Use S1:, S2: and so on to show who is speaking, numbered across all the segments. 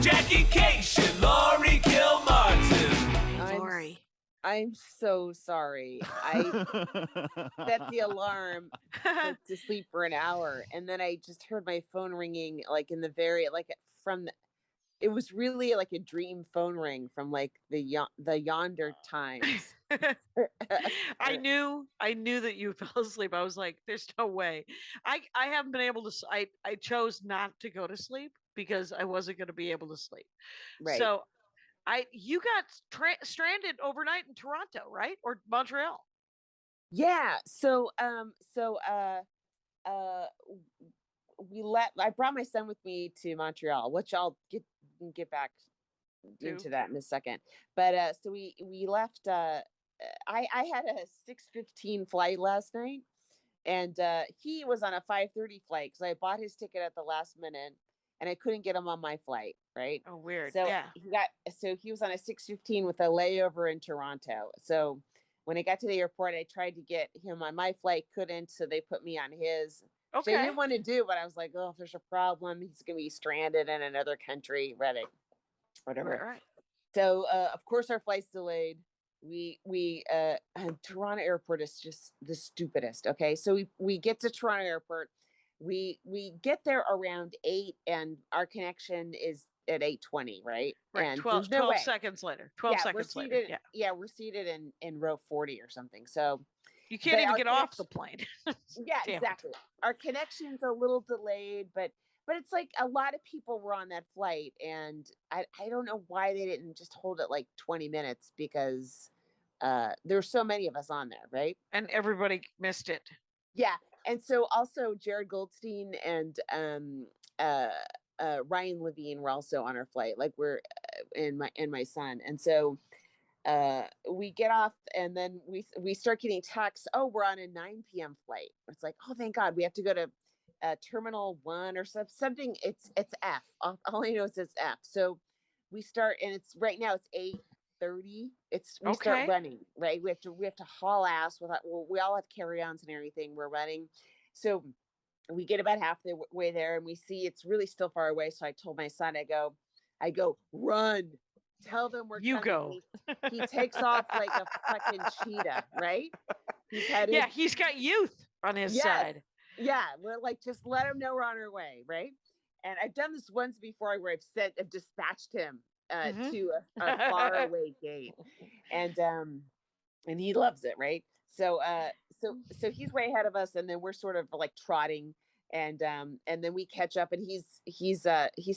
S1: Jackie Cation, Laurie Kilmartin.
S2: Laurie.
S3: I'm so sorry. I set the alarm like to sleep for an hour, and then I just heard my phone ringing like in the very like from the, it was really like a dream phone ring from like the yonder times.
S2: I knew that you fell asleep. I was like, there's no way. I haven't been able to I chose not to go to sleep because I wasn't going to be able to sleep.
S3: Right.
S2: So you got stranded overnight in Toronto, right? Or Montreal?
S3: Yeah. Uh I brought my son with me to Montreal, which I'll get back into that in a second. But so we left I had a 6:15 flight last night, and he was on a 5:30 flight because I bought his ticket at the last minute and I couldn't get him on my flight, right?
S2: Oh, weird.
S3: So
S2: Yeah.
S3: he was on a 6:15 with a layover in Toronto. So when I got to the airport, I tried to get him on my flight, couldn't, so they put me on his.
S2: Okay.
S3: So I didn't want to do, but I was like, oh, if there's a problem, he's gonna be stranded in another country, ready, whatever.
S2: Right.
S3: So of course our flight's delayed. Toronto airport is just the stupidest. Okay, so we get to Toronto airport. We get there around 8, and our connection is at 8:20, right?
S2: Right.
S3: And
S2: 12
S3: there's no way.
S2: seconds later. 12 seconds
S3: we're
S2: later.
S3: seated, yeah, we're seated in row 40 or something. So
S2: you can't even get off the plane.
S3: Yeah, exactly. Our connection's a little delayed, but it's like a lot of people were on that flight, and I don't know why they didn't just hold it like 20 minutes, because there's so many of us on there, right?
S2: And everybody missed it.
S3: Yeah. And so also Jared Goldstein and Ryan Levine were also on our flight. Like we're and my son. And so we get off, and then we start getting texts. Oh, we're on a 9 p.m. flight. It's like, oh, thank God, we have to go to Terminal 1 or something. It's F. All I know is it's F. So we start, and it's right now it's 8:30. We start running, right? We have to haul ass without. Well, we all have carry-ons and everything. We're running, so we get about half the way there, and we see it's really still far away. So I told my son, I go run. Tell them we're
S2: you
S3: coming.
S2: Go.
S3: He takes off like a fucking cheetah, right?
S2: He's headed. Yeah, he's got youth on his side.
S3: Yeah, we're like, just let him know we're on our way, right? And I've done this once before where I've dispatched him to a far away gate, and he loves it, right? So he's way ahead of us, and then we're sort of like trotting, and then we catch up, and he's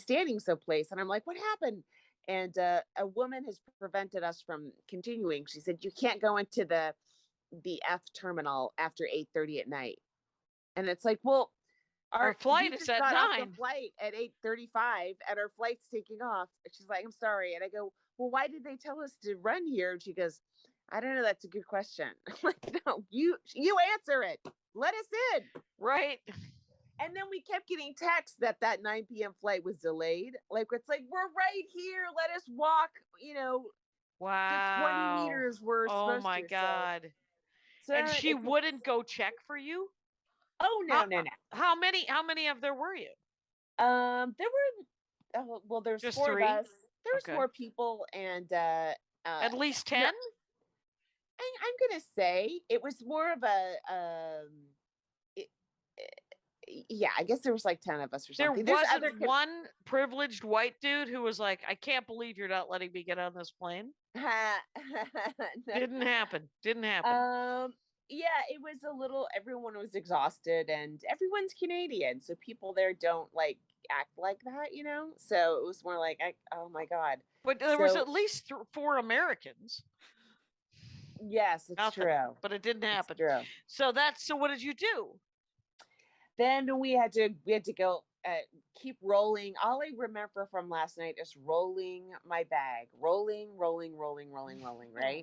S3: standing someplace, and I'm like, what happened? And a woman has prevented us from continuing. She said, you can't go into the F terminal after 8:30 at night. And it's like, well,
S2: our flight is at 9.
S3: Off the flight at 8:35, and our flight's taking off. And she's like, I'm sorry. And I go, well, why did they tell us to run here? And she goes, I don't know. That's a good question. I'm like, no, you answer it. Let us in.
S2: Right.
S3: And then we kept getting texts that 9 p.m. flight was delayed. Like, it's like, we're right here. Let us walk,
S2: wow.
S3: The 20 meters we're supposed to.
S2: Oh, my God.
S3: So
S2: and she wouldn't go check for you?
S3: Oh, no.
S2: How many of there were you?
S3: There were, well, there's
S2: just
S3: 4
S2: 3?
S3: of us. There's 4 people, and
S2: at least 10?
S3: I'm going to say it was more of a, yeah, I guess there was like 10 of us or something.
S2: There wasn't one privileged white dude who was like, I can't believe you're not letting me get on this plane. Didn't happen.
S3: Yeah, it was a little, everyone was exhausted, and everyone's Canadian, so people there don't like act like that, so it was more like, oh my God.
S2: But there was at least 4 Americans.
S3: Yes, it's true.
S2: But it didn't happen.
S3: It's true.
S2: So what did you do?
S3: Then we had to go keep rolling. All I remember from last night is rolling my bag, rolling, right?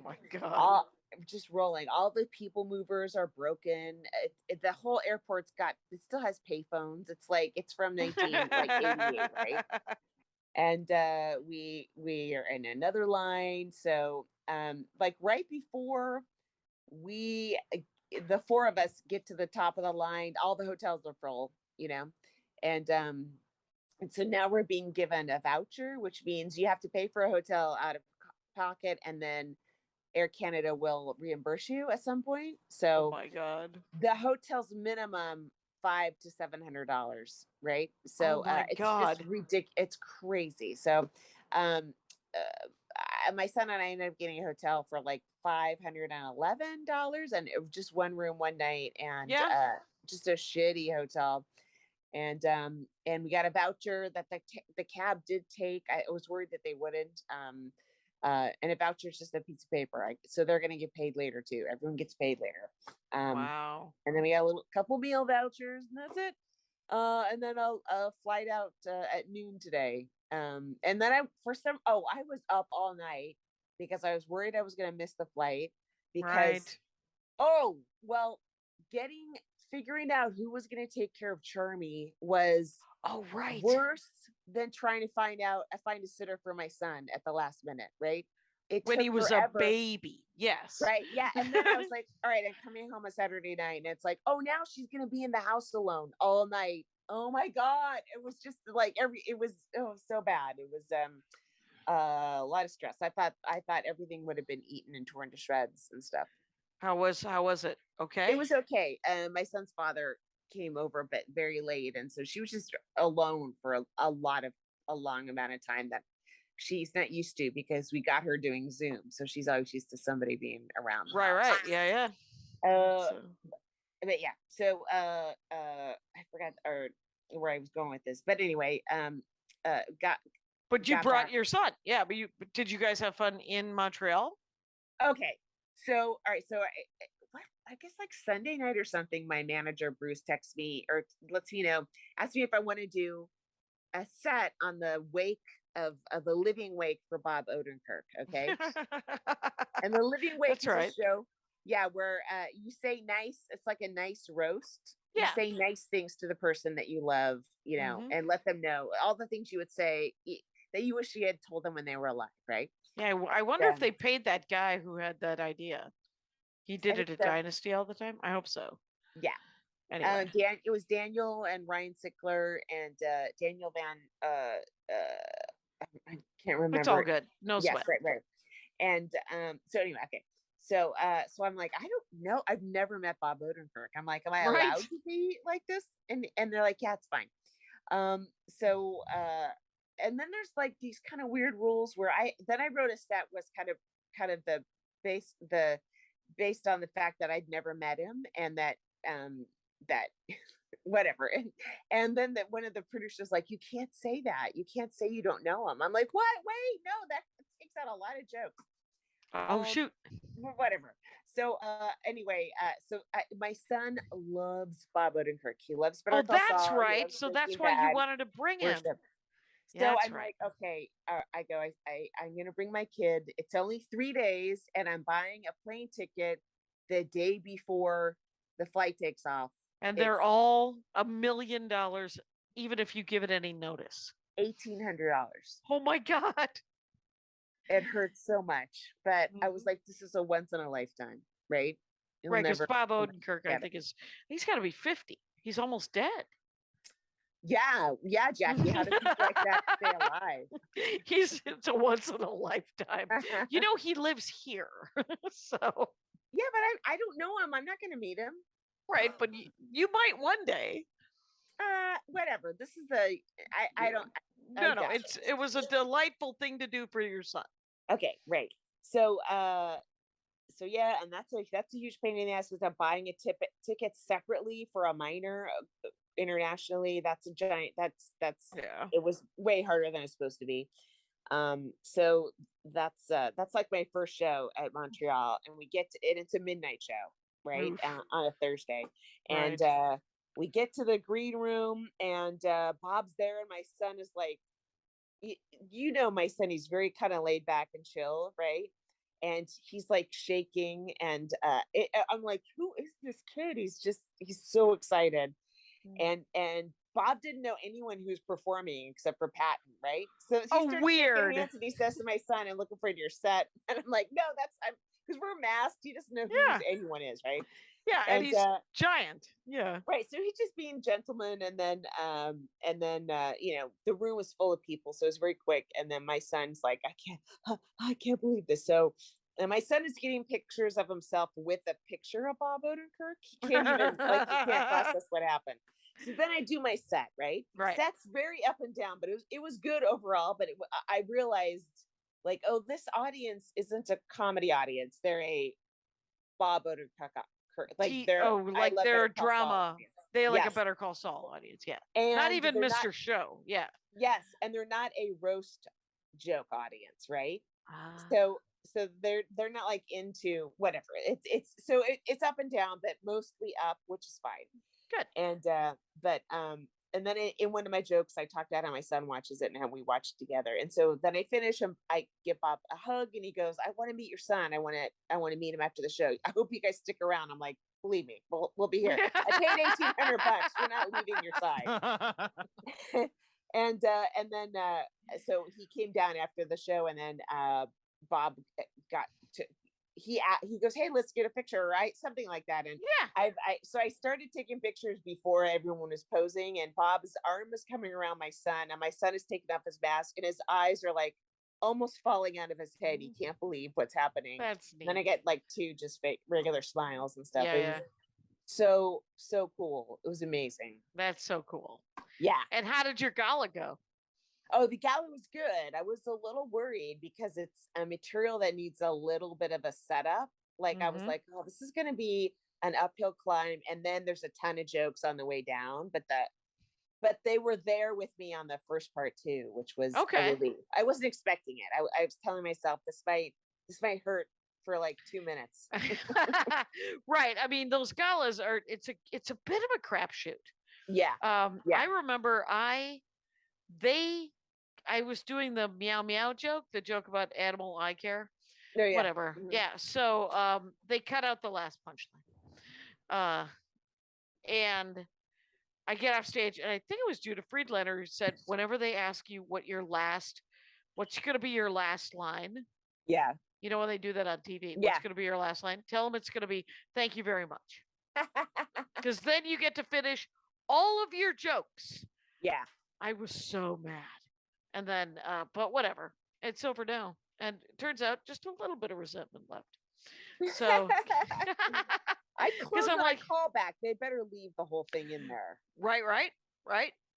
S2: Oh my God.
S3: Just rolling. All the people movers are broken. The whole airport's it still has payphones. It's like it's from 1988, right? And we are in another line. So like right before the 4 of us get to the top of the line, all the hotels are full, and And so now we're being given a voucher, which means you have to pay for a hotel out of pocket, and then Air Canada will reimburse you at some point.
S2: Oh
S3: So
S2: my God.
S3: the hotel's minimum $500 to $700, right?
S2: Oh
S3: So
S2: my
S3: it's just
S2: God.
S3: ridiculous. It's crazy. So um, my son and I ended up getting a hotel for like $511, and it was just one room, one night, and
S2: Yeah.
S3: just a shitty hotel. And we got a voucher that the cab did take. I was worried that they wouldn't. And a voucher is just a piece of paper, so they're going to get paid later too. Everyone gets paid later.
S2: Wow.
S3: And then we got a couple meal vouchers, and that's it. And then a flight out at noon today. And then I was up all night because I was worried I was going to miss the flight because
S2: Right.
S3: oh well, figuring out who was going to take care of Charmy was
S2: Oh, right.
S3: worse than trying to find a sitter for my son at the last minute, right? It
S2: When
S3: took
S2: he was
S3: forever.
S2: a baby. Yes.
S3: Right. Yeah. And then I was like, all right, I'm coming home on Saturday night. And it's like, oh, now she's going to be in the house alone all night. Oh my God. It was just like it was so bad. It was a lot of stress. I thought everything would have been eaten and torn to shreds and stuff.
S2: How was it? Okay.
S3: It was okay. My son's father came over, but very late. And so she was just alone for a long amount of time that she's not used to, because we got her doing Zoom. So she's always used to somebody being around.
S2: Right. Yeah.
S3: Uh,
S2: So,
S3: but yeah, so I forgot where I was going with this, but anyway,
S2: but you
S3: got
S2: brought
S3: back.
S2: your son. Yeah, but did you guys have fun in Montreal?
S3: Okay, so all right, so I guess like Sunday night or something, my manager Bruce texts me or lets me know, asks me if I want to do a set on the wake of the living wake for Bob Odenkirk. Okay. And the living wake
S2: That's
S3: is
S2: right.
S3: a show, yeah, where you say nice, it's like a nice roast. You
S2: Yeah.
S3: say nice things to the person that you love, and let them know all the things you would say that you wish you had told them when they were alive, right?
S2: Yeah, I wonder if they paid that guy who had that idea. He
S3: I
S2: did
S3: think
S2: it at
S3: so.
S2: Dynasty all the time. I hope so.
S3: Yeah.
S2: Anyway,
S3: It was Daniel and Ryan Sickler and Daniel Van. I can't remember.
S2: it's all good. No
S3: Yes,
S2: sweat.
S3: right. And so anyway, okay. So I'm like, I don't know. I've never met Bob Odenkirk. I'm like, am I
S2: Right.
S3: allowed to be like this? And they're like, yeah, it's fine. So and then there's like these kind of weird rules where I wrote a set was kind of the based on the fact that I'd never met him, and that whatever. And then that one of the producers like, you can't say that. You can't say you don't know him. I'm like, what? Wait, no, that takes out a lot of jokes.
S2: Oh, shoot.
S3: Whatever. So anyway, my son loves Bob Odenkirk. He loves Better
S2: Oh,
S3: Call
S2: that's
S3: Saul. He
S2: right.
S3: loves
S2: So
S3: Breaking
S2: that's why you
S3: Bad,
S2: wanted to bring him.
S3: Worship. So
S2: That's
S3: I'm
S2: right.
S3: like, okay, I'm gonna bring my kid. It's only 3 days, and I'm buying a plane ticket the day before the flight takes off.
S2: And they're all $1 million, even if you give it any notice.
S3: $1,800.
S2: Oh my God.
S3: It hurts so much, but I was
S2: Mhm.
S3: like, this is a once in a lifetime, right? You'll
S2: Right, because
S3: never
S2: Bob Odenkirk, I
S3: get it.
S2: think he's got to be 50. He's almost dead.
S3: Yeah, Jackie. How do people like that stay alive?
S2: It's a once in a lifetime. You know, he lives here. So,
S3: Yeah, but I don't know him. I'm not going to meet him.
S2: right, but you might one day.
S3: Whatever. This is I don't.
S2: No, it was a delightful thing to do for your son.
S3: Okay, right. So yeah, and that's a huge pain in the ass, because I'm buying a ticket separately for a minor internationally. That's a giant. That's
S2: Yeah.
S3: It was way harder than it's supposed to be. So that's like my first show at Montreal, and we get to it. It's a midnight show, right? On a Thursday, and
S2: Right.
S3: we get to the green room, and Bob's there, and my son is like, my son, he's very kind of laid back and chill, right? And he's like shaking, and I'm like, who is this kid? He's so excited.
S2: Mm.
S3: And Bob didn't know anyone who was performing except for Patton, right? So he
S2: Oh,
S3: starts
S2: weird.
S3: shaking hands and he says to my son, "I'm looking for your set," and I'm like, "No, I'm because we're masked. He doesn't know who
S2: Yeah.
S3: anyone is, right?"
S2: Yeah, and
S3: And
S2: he's giant. Yeah.
S3: right, so he's just being gentleman, and then the room was full of people, so it was very quick. And then my son's like, I can't believe this. So, and my son is getting pictures of himself with a picture of Bob Odenkirk. He can't even he can't process what happened. So then I do my set, right?
S2: Right.
S3: Set's very up and down, but it was good overall. But I realized, like, oh, this audience isn't a comedy audience; they're a Bob Odenkirk. Like
S2: they're a drama. They like a
S3: Yes.
S2: Better Call Saul audience. Yeah.
S3: And
S2: Not even
S3: they're
S2: Mr. Show. Yeah.
S3: yes, and they're not a roast joke audience, right?
S2: Ah.
S3: So they're not like into whatever. It's up and down, but mostly up, which is fine.
S2: Good.
S3: And then in one of my jokes, I talked out how my son watches it and we watch it together. And so then I finish and I give Bob a hug and he goes, "I want to meet your son. I want to meet him after the show. I hope you guys stick around." I'm like, "Believe me, we'll be here. I paid $1,800. We're not leaving your side." and then so he came down after the show, and then Bob got to he goes, "Hey, let's get a picture," right? Something like that. And
S2: yeah,
S3: so I started taking pictures before everyone was posing, and Bob's arm is coming around my son, and my son is taking off his mask, and his eyes are like almost falling out of his head. He can't believe what's happening.
S2: That's neat.
S3: Then I get like two just fake regular smiles and stuff.
S2: Yeah,
S3: It was so cool. It was amazing.
S2: That's so cool.
S3: Yeah.
S2: And how did your gala go?
S3: Oh, the gala was good. I was a little worried because it's a material that needs a little bit of a setup. Like I was like, "Oh, this is going to be an uphill climb," and then there's a ton of jokes on the way down. But they were there with me on the first part too, which was a relief. I wasn't expecting it. I was telling myself this might hurt for like 2 minutes.
S2: Right. I mean, those galas it's a bit of a crapshoot.
S3: Yeah.
S2: I remember I was doing the meow meow joke, the joke about animal eye care.
S3: No, yeah.
S2: Whatever. Mm-hmm. Yeah. So they cut out the last punchline. And I get off stage, and I think it was Judah Friedlander who said, "Whenever they ask you what's going to be your last line?"
S3: Yeah.
S2: You know when they do that on TV?
S3: Yeah.
S2: What's going to be your last line? Tell them it's going to be, "Thank you very much." Because then you get to finish all of your jokes.
S3: Yeah.
S2: I was so mad. And then, but whatever. It's over now. And it turns out just a little bit of resentment left. So
S3: I close on like callback. They better leave the whole thing in there.
S2: Right.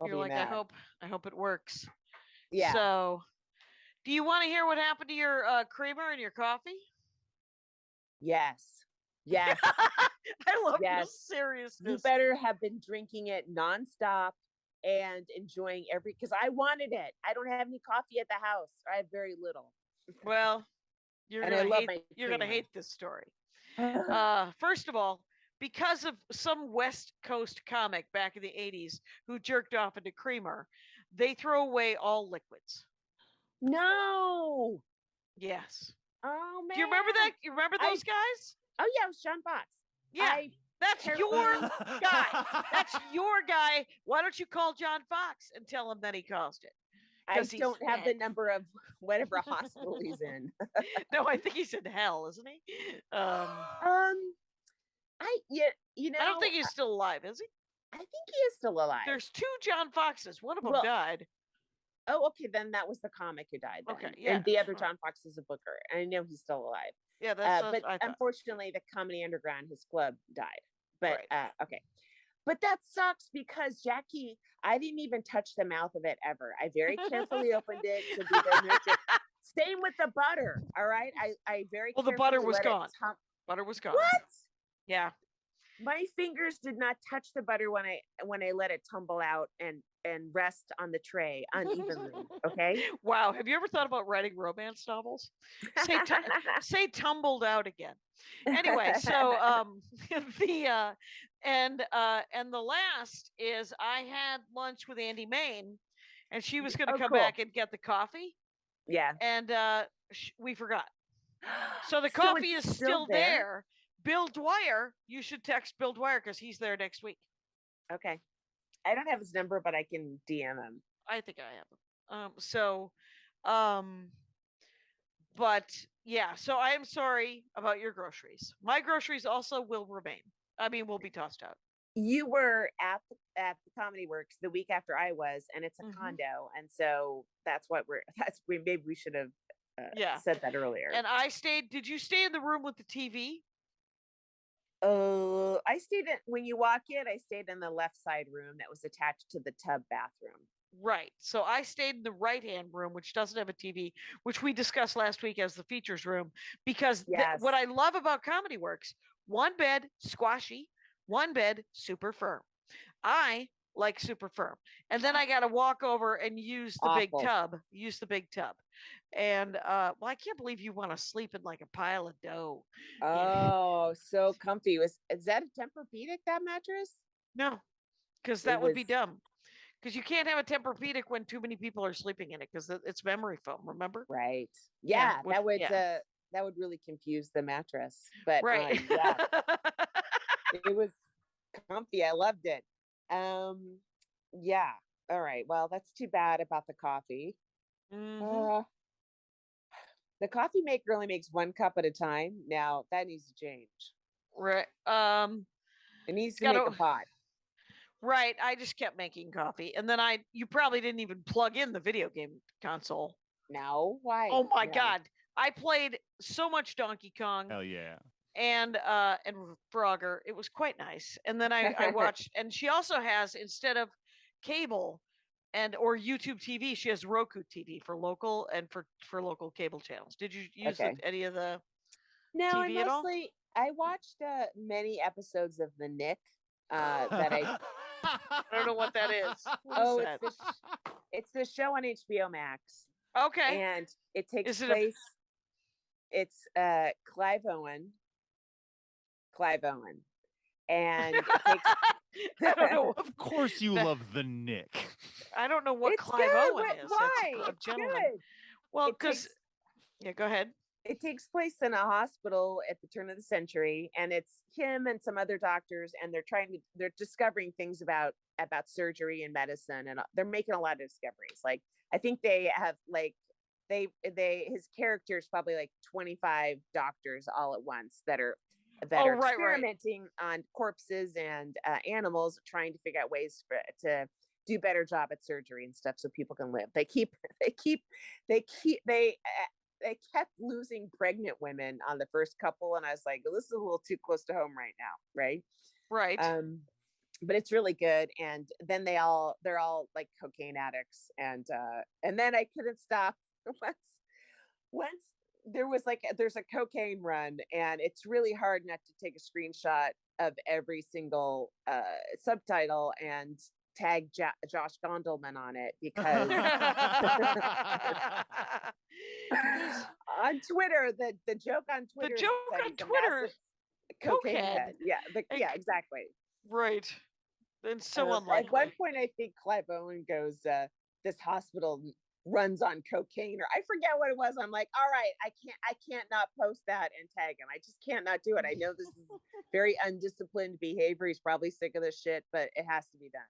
S2: You're like,
S3: mad.
S2: I hope it works.
S3: Yeah.
S2: So do you want to hear what happened to your creamer and your coffee?
S3: Yes.
S2: I love your seriousness.
S3: You better have been drinking it nonstop and enjoying because I wanted it. I don't have any coffee at the house. I have very little.
S2: Well, you're gonna hate this story. First of all, because of some West Coast comic back in the 80s who jerked off into creamer, they throw away all liquids.
S3: No.
S2: Yes.
S3: Oh man.
S2: Do you remember that? You remember those guys?
S3: Oh yeah, it was John Fox.
S2: Yeah. That's your guy. That's your guy. Why don't you call John Fox and tell him that he caused it?
S3: I don't have the number of whatever hospital he's in.
S2: No, I think he's in hell, isn't he?
S3: I
S2: don't think he's still alive, is he?
S3: I think he is still alive.
S2: There's 2 John Foxes. One of them died.
S3: Oh, okay. Then that was the comic who died. Then.
S2: Okay, yeah.
S3: And the other John Fox is a booker. And I know he's still alive.
S2: Yeah, that's
S3: but unfortunately, the Comedy Underground, his club, died. But okay. But that sucks because Jackie, I didn't even touch the mouth of it ever. I very carefully opened it to be the nurture. Same with the butter. All right. I very
S2: the butter was gone. Butter was gone.
S3: What?
S2: Yeah.
S3: My fingers did not touch the butter when I let it tumble out and rest on the tray unevenly. Okay.
S2: Wow. Have you ever thought about writing romance novels? Say tumbled out again. Anyway, so the last is I had lunch with Andy Main, and she was going to come back and get the coffee.
S3: Yeah.
S2: And we forgot. So the coffee is still there. Bill Dwyer, you should text Bill Dwyer because he's there next week.
S3: Okay. I don't have his number, but I can DM him.
S2: I think I have him. But yeah, so I am sorry about your groceries. My groceries also will remain. I mean, will be tossed out.
S3: You were at the Comedy Works the week after I was, and it's a
S2: Mhm.
S3: condo, and so that's what maybe we should have
S2: Yeah.
S3: said that earlier.
S2: And I stayed. Did you stay in the room with the TV?
S3: I stayed when you walk in. I stayed in the left side room that was attached to the tub bathroom.
S2: Right. So I stayed in the right hand room, which doesn't have a TV, which we discussed last week as the features room, because what I love about Comedy Works, one bed, squashy, one bed, super firm. I like super firm. And then I got to walk over and use the big tub, And well, I can't believe you want to sleep in like a pile of dough.
S3: Oh, so comfy. Is that a Tempur-Pedic, that mattress?
S2: No, because that would be dumb. Because you can't have a Tempur-Pedic when too many people are sleeping in it, because it's memory foam. Remember?
S3: Right. Yeah, that would really confuse the mattress. But
S2: right.
S3: Yeah, it was comfy. I loved it. Yeah. All right. Well, that's too bad about the coffee.
S2: Mhm.
S3: The coffee maker only makes 1 cup at a time. Now that needs to change.
S2: Right.
S3: It needs to make a pot.
S2: Right. I just kept making coffee. And then you probably didn't even plug in the video game console.
S3: No, why?
S2: Oh my God. I played so much Donkey Kong.
S4: Hell yeah.
S2: And Frogger. It was quite nice. And then I watched, and she also has, instead of cable or YouTube TV, she has Roku TV for local and for local cable channels. Did you use any of the TV at all?
S3: I watched many episodes of The Nick that I
S2: don't know what that is.
S3: It's the show on HBO Max.
S2: Okay.
S3: And it takes place. It's Clive Owen. And it takes
S2: I don't know.
S4: Of course you love The Nick.
S2: I don't know what Clive Owen is.
S3: Why?
S2: That's a gentleman.
S3: Good.
S2: Well, because go ahead.
S3: It takes place in a hospital at the turn of the century, and it's him and some other doctors, and they're discovering things about surgery and medicine, and they're making a lot of discoveries. Like, I think they have his character's probably like 25 doctors all at once that are experimenting on corpses and animals, trying to figure out ways to do better job at surgery and stuff so people can live. They kept losing pregnant women on the first couple, and I was like, well, this is a little too close to home right now, right?
S2: Right.
S3: But it's really good. And then they're all like cocaine addicts, and then I couldn't stop. Once there's a cocaine run, and it's really hard not to take a screenshot of every single subtitle and tag Josh Gondelman on it, because on Twitter, the joke on Twitter.
S2: The joke on Twitter.
S3: Cokehead. Yeah, exactly.
S2: Right. And so unlikely.
S3: At one point, I think Clive Owen goes, "This hospital runs on cocaine," or I forget what it was. I'm like, all right, I can't not post that and tag him. I just can't not do it. I know this is very undisciplined behavior. He's probably sick of this shit, but it has to be done.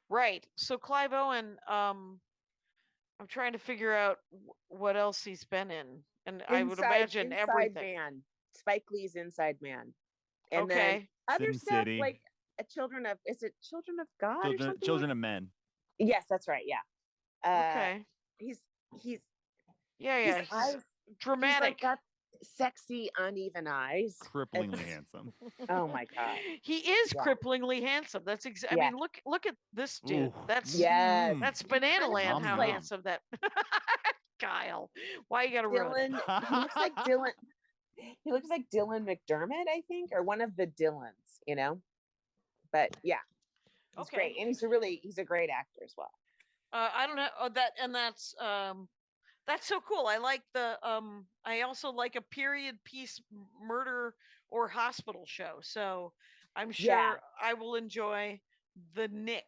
S2: Right. So Clive Owen, I'm trying to figure out what else he's been in, and I would imagine everything.
S3: Man. Spike Lee's Inside Man, and then other
S4: Sin
S3: stuff
S4: City.
S3: like Children of God or something?
S4: Children of Men.
S3: Yes, that's right. Yeah.
S2: Okay.
S3: He's
S2: He's dramatic.
S3: He's got sexy, uneven eyes.
S4: Cripplingly handsome.
S3: Oh my God.
S2: He is cripplingly handsome. That's exactly. I mean, look at this dude.
S4: Ooh.
S2: That's Banana Land. How
S4: like-
S2: handsome that. Kyle, why you gotta ruin it?
S3: He looks like Dylan. He looks like Dylan McDermott, I think, or one of the Dylans. But yeah, he's great, and he's a great actor as well.
S2: I don't know that's so cool. I like I also like a period piece murder or hospital show. So I'm sure I will enjoy The Nick.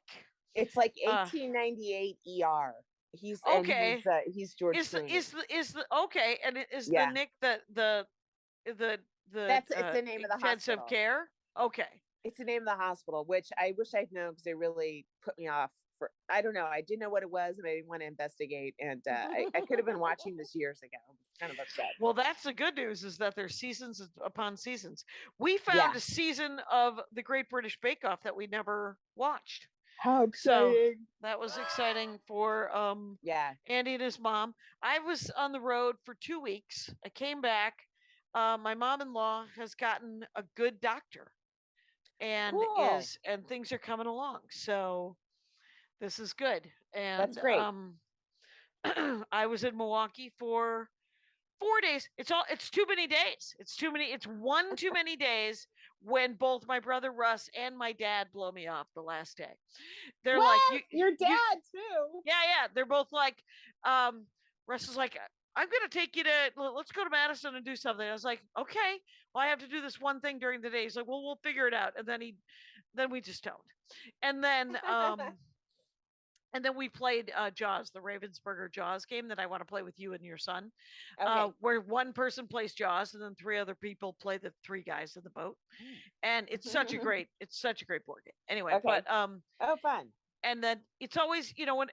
S3: It's like 1898 ER. He's okay. He's George Clooney.
S2: Is the okay? And is The Nick the
S3: that's it's the name of the
S2: intensive
S3: hospital.
S2: care? Okay.
S3: It's the name of the hospital, which I wish I'd known because they really put me off. For I don't know. I didn't know what it was, and I didn't want to investigate. And I could have been watching this years ago. Kind of upset.
S2: Well, that's the good news is that there's seasons upon seasons. We found
S3: Yeah.
S2: a season of the Great British Bake Off that we never watched.
S3: How
S2: So
S3: exciting!
S2: that was exciting for
S3: Yeah.
S2: Andy and his mom. I was on the road for 2 weeks. I came back. My mom-in-law has gotten a good doctor and
S3: Cool.
S2: and things are coming along. So this is good. And
S3: That's great.
S2: I was in Milwaukee for 4 days. It's too many days. It's one too many days when both my brother Russ and my dad blow me off the last day. They're
S3: What?
S2: like,
S3: Your dad too.
S2: yeah. They're both like, Russ is like, I'm gonna take you to let's go to Madison and do something. I was like, okay. Well, I have to do this one thing during the day. He's like, well, we'll figure it out. And then we just don't. And then and then we played Jaws, the Ravensburger Jaws game that I want to play with you and your son,
S3: Okay.
S2: where one person plays Jaws and then 3 other people play the 3 guys in the boat. And it's such a great board game. Anyway,
S3: Okay.
S2: but
S3: Oh, fun.
S2: and then it's always, when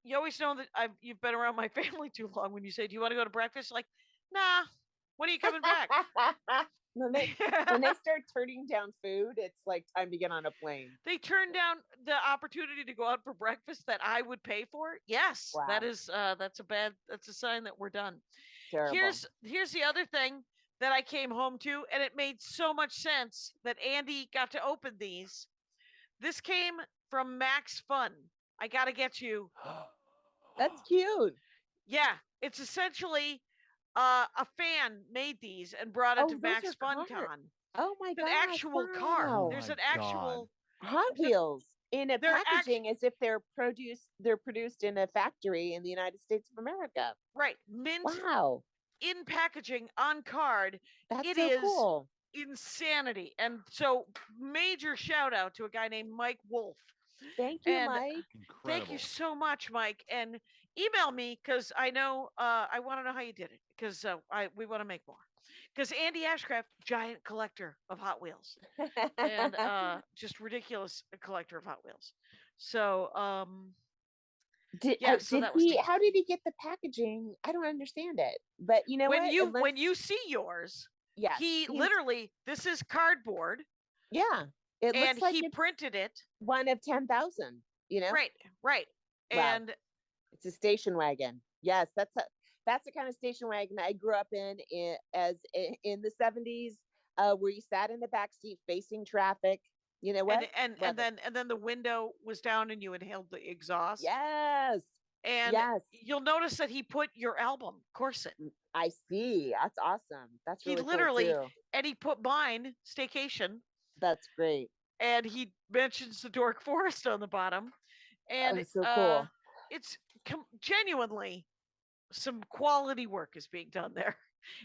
S2: you always know that you've been around my family too long when you say, do you want to go to breakfast? Like, nah, when are you coming back?
S3: when they start turning down food, it's like time to get on a plane.
S2: They turn down the opportunity to go out for breakfast that I would pay for. Yes,
S3: Wow.
S2: that is that's a sign that we're done.
S3: Terrible.
S2: Here's the other thing that I came home to, and it made so much sense that Andy got to open these. This came from Max Fun. I gotta get you.
S3: That's cute.
S2: Yeah, it's essentially a fan made these and brought it
S3: Oh,
S2: to
S3: those
S2: Max
S3: are
S2: Fun
S3: cars.
S2: Con.
S3: Oh my
S2: It's
S3: god!
S2: an actual car.
S3: Wow.
S2: There's
S4: my
S2: an actual
S3: Hot Wheels in a
S2: They're
S3: packaging as if they're produced in a factory in the United States of America.
S2: right mint
S3: Wow,
S2: in packaging on card.
S3: that's
S2: It
S3: so
S2: is
S3: cool.
S2: insanity. And so major shout out to a guy named Mike Wolf.
S3: Thank you,
S2: And
S3: Mike.
S4: Incredible.
S2: thank you so much, Mike. And email me because I know I want to know how you did it because we want to make more. Because Andy Ashcraft, giant collector of Hot Wheels, and just ridiculous collector of Hot Wheels. So
S3: did
S2: yeah, so
S3: did
S2: that was
S3: he?
S2: neat.
S3: How did he get the packaging? I don't understand it. But you know
S2: when
S3: what?
S2: when you see yours,
S3: yes,
S2: he literally this is cardboard,
S3: yeah, it
S2: and
S3: looks like
S2: he
S3: it's
S2: printed it.
S3: one of 10,000. You know,
S2: Right,
S3: Wow.
S2: and
S3: it's a station wagon. Yes, that's the kind of station wagon I grew up in in the 70s, where you sat in the back seat facing traffic. You know what?
S2: and
S3: Love it.
S2: then the window was down and you inhaled the exhaust.
S3: Yes,
S2: And
S3: yes,
S2: you'll notice that he put your album Corset.
S3: I see. That's awesome. That's
S2: He
S3: really cool,
S2: literally
S3: too.
S2: and he put mine Staycation,
S3: That's great.
S2: and he mentions the Dork Forest on the bottom, and
S3: That's so cool.
S2: it's genuinely some quality work is being done there.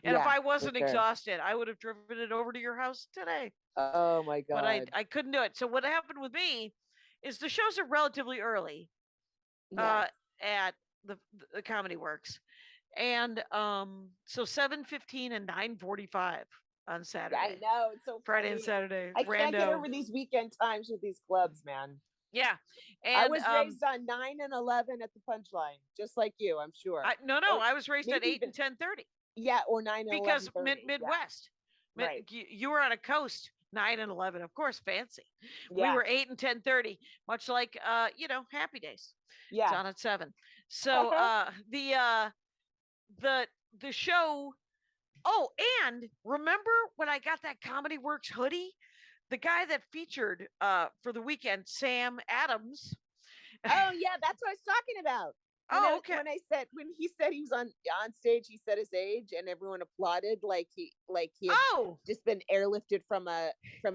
S2: And if
S3: Yeah,
S2: I
S3: for
S2: wasn't
S3: sure.
S2: exhausted, I would have driven it over to your house today.
S3: Oh my
S2: But
S3: god.
S2: I couldn't do it. So what happened with me is the shows are relatively early
S3: Yeah.
S2: at the Comedy Works. And so 7:15 and 9:45 on Saturday.
S3: I know. It's so
S2: Friday and
S3: funny.
S2: Saturday.
S3: I can't get
S2: rando.
S3: over these weekend times with these clubs, man.
S2: Yeah.
S3: I
S2: And
S3: was raised on 9 and 11 at the Punchline, just like you, I'm sure.
S2: no,
S3: or
S2: I was raised at
S3: maybe
S2: 8 and 10:30
S3: Yeah, or 9 and
S2: because
S3: 11:30. Yeah.
S2: Midwest.
S3: Right.
S2: You were on a coast 9 and 11, of course, fancy. We
S3: Yeah.
S2: were 8 and 10:30, much like Happy Days. It's
S3: Yeah.
S2: on at 7. So the show. Oh, and remember when I got that Comedy Works hoodie? The guy that featured for the weekend, Sam Adams.
S3: Oh yeah, that's what I was talking about.
S2: Oh, okay.
S3: When he said he was on stage, he said his age, and everyone applauded like he had
S2: Oh,
S3: just been airlifted from a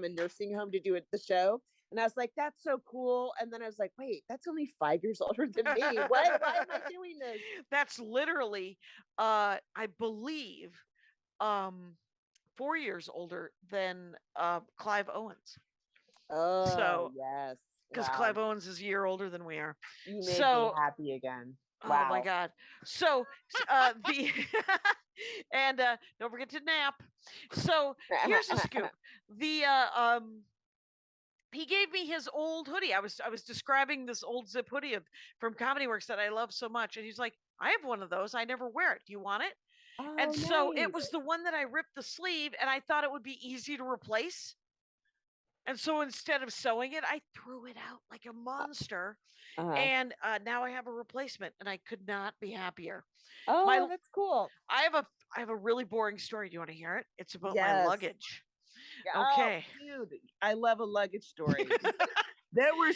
S3: nursing home to do the show. And I was like, that's so cool. And then I was like, wait, that's only 5 years older than me. Why am I doing this?
S2: that's literally, I believe, 4 years older than Clive Owens.
S3: Oh, yes.
S2: Because
S3: Wow.
S2: Clive Owens is a year older than we are.
S3: You made
S2: So-
S3: me happy again.
S2: Oh my
S3: Wow.
S2: God. So the and don't forget to nap. So here's the scoop. The he gave me his old hoodie. I was describing this old zip hoodie from Comedy Works that I love so much, and he's like, "I have one of those. I never wear it. Do you want it?" And
S3: Oh,
S2: so it
S3: nice.
S2: was the one that I ripped the sleeve, and I thought it would be easy to replace. And so instead of sewing it, I threw it out like a monster,
S3: Uh-huh.
S2: and now I have a replacement, and I could not be happier. My
S3: Oh, that's cool.
S2: I have a really boring story. Do you want to hear it? It's about my
S3: Yes.
S2: luggage.
S3: Yeah,
S2: Okay.
S3: oh, dude, I love a luggage story. There were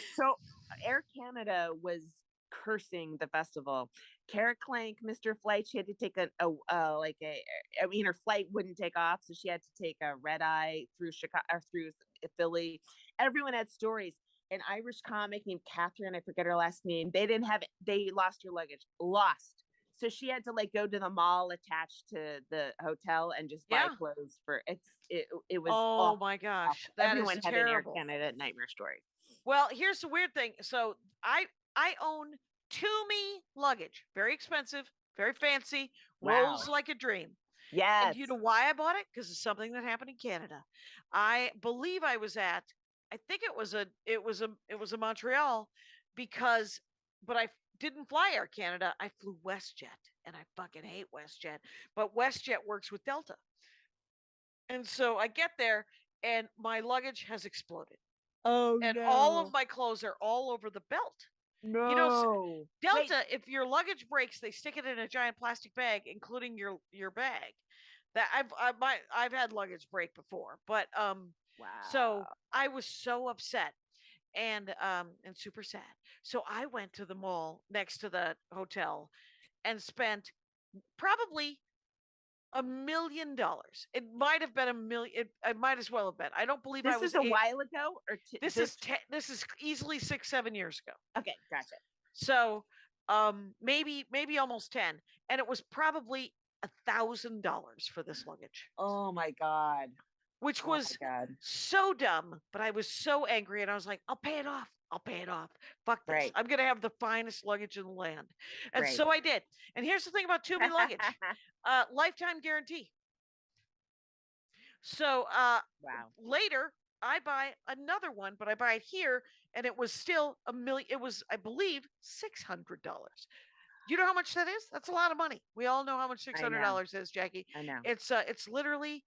S3: Air Canada was cursing the festival. Kara Clank, Mr. Flight, she had to take I mean, her flight wouldn't take off, so she had to take a red eye through Chicago or through Philly. Everyone had stories. An Irish comic named Catherine, I forget her last name. They lost her luggage. Lost. So she had to like go to the mall attached to the hotel and just buy
S2: Yeah.
S3: clothes for it was
S2: Oh
S3: awful.
S2: my gosh,
S3: Awful.
S2: that
S3: Everyone
S2: is
S3: had an Air
S2: terrible.
S3: Canada nightmare story.
S2: Well, here's the weird thing. So I own Toomey luggage, very expensive, very fancy,
S3: Wow.
S2: rolls like a dream. And
S3: Yes.
S2: do you know why I bought it? Because it's something that happened in Canada. I believe I was at, I think it was a Montreal, because, but I didn't fly Air Canada. I flew WestJet, and I fucking hate WestJet. But WestJet works with Delta, and so I get there, and my luggage has exploded,
S3: Oh
S2: and all of my clothes are all over the belt.
S3: no.
S2: You know,
S3: Wait,
S2: Delta, if your luggage breaks, they stick it in a giant plastic bag, including your bag. That I've had luggage break before, but so
S3: wow.
S2: I was so upset and super sad. So I went to the mall next to the hotel and spent probably $1 million. It might have been a million. It might as well have been. I don't believe I
S3: This
S2: was.
S3: is a while ago, or
S2: This is easily 6 7 years ago.
S3: Okay, gotcha.
S2: So maybe almost 10, and it was probably $1,000 for this luggage,
S3: Oh my god.
S2: which
S3: Oh my
S2: was
S3: god.
S2: so dumb. But I was so angry, and I was like, I'll pay it off. I'll pay it off. Fuck this.
S3: Right.
S2: I'm gonna have the finest luggage in the land. And
S3: Right.
S2: so I did. And here's the thing about Toomey luggage. Lifetime guarantee. So
S3: Wow.
S2: later I buy another one, but I buy it here, and it was still a million. It was, I believe, $600. You know how much that is? That's a lot of money. We all know how much $600 is, Jackie.
S3: I know.
S2: It's literally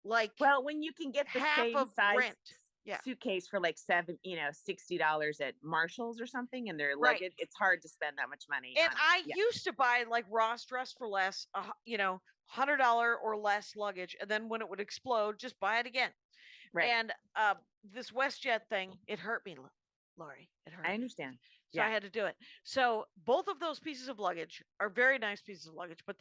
S2: like
S3: Well, when you can get the
S2: half
S3: same
S2: of
S3: size
S2: rent. Yeah.
S3: suitcase for like $60 at Marshalls or something, and their
S2: Right.
S3: luggage, it's hard to spend that much money.
S2: And I
S3: yeah.
S2: used to buy like Ross Dress for less, $100 or less luggage, and then when it would explode, just buy it again.
S3: Right.
S2: And this WestJet thing, it hurt me, Laurie. It hurt
S3: I
S2: me.
S3: understand.
S2: So I had to do it. So both of those pieces of luggage are very nice pieces of luggage, but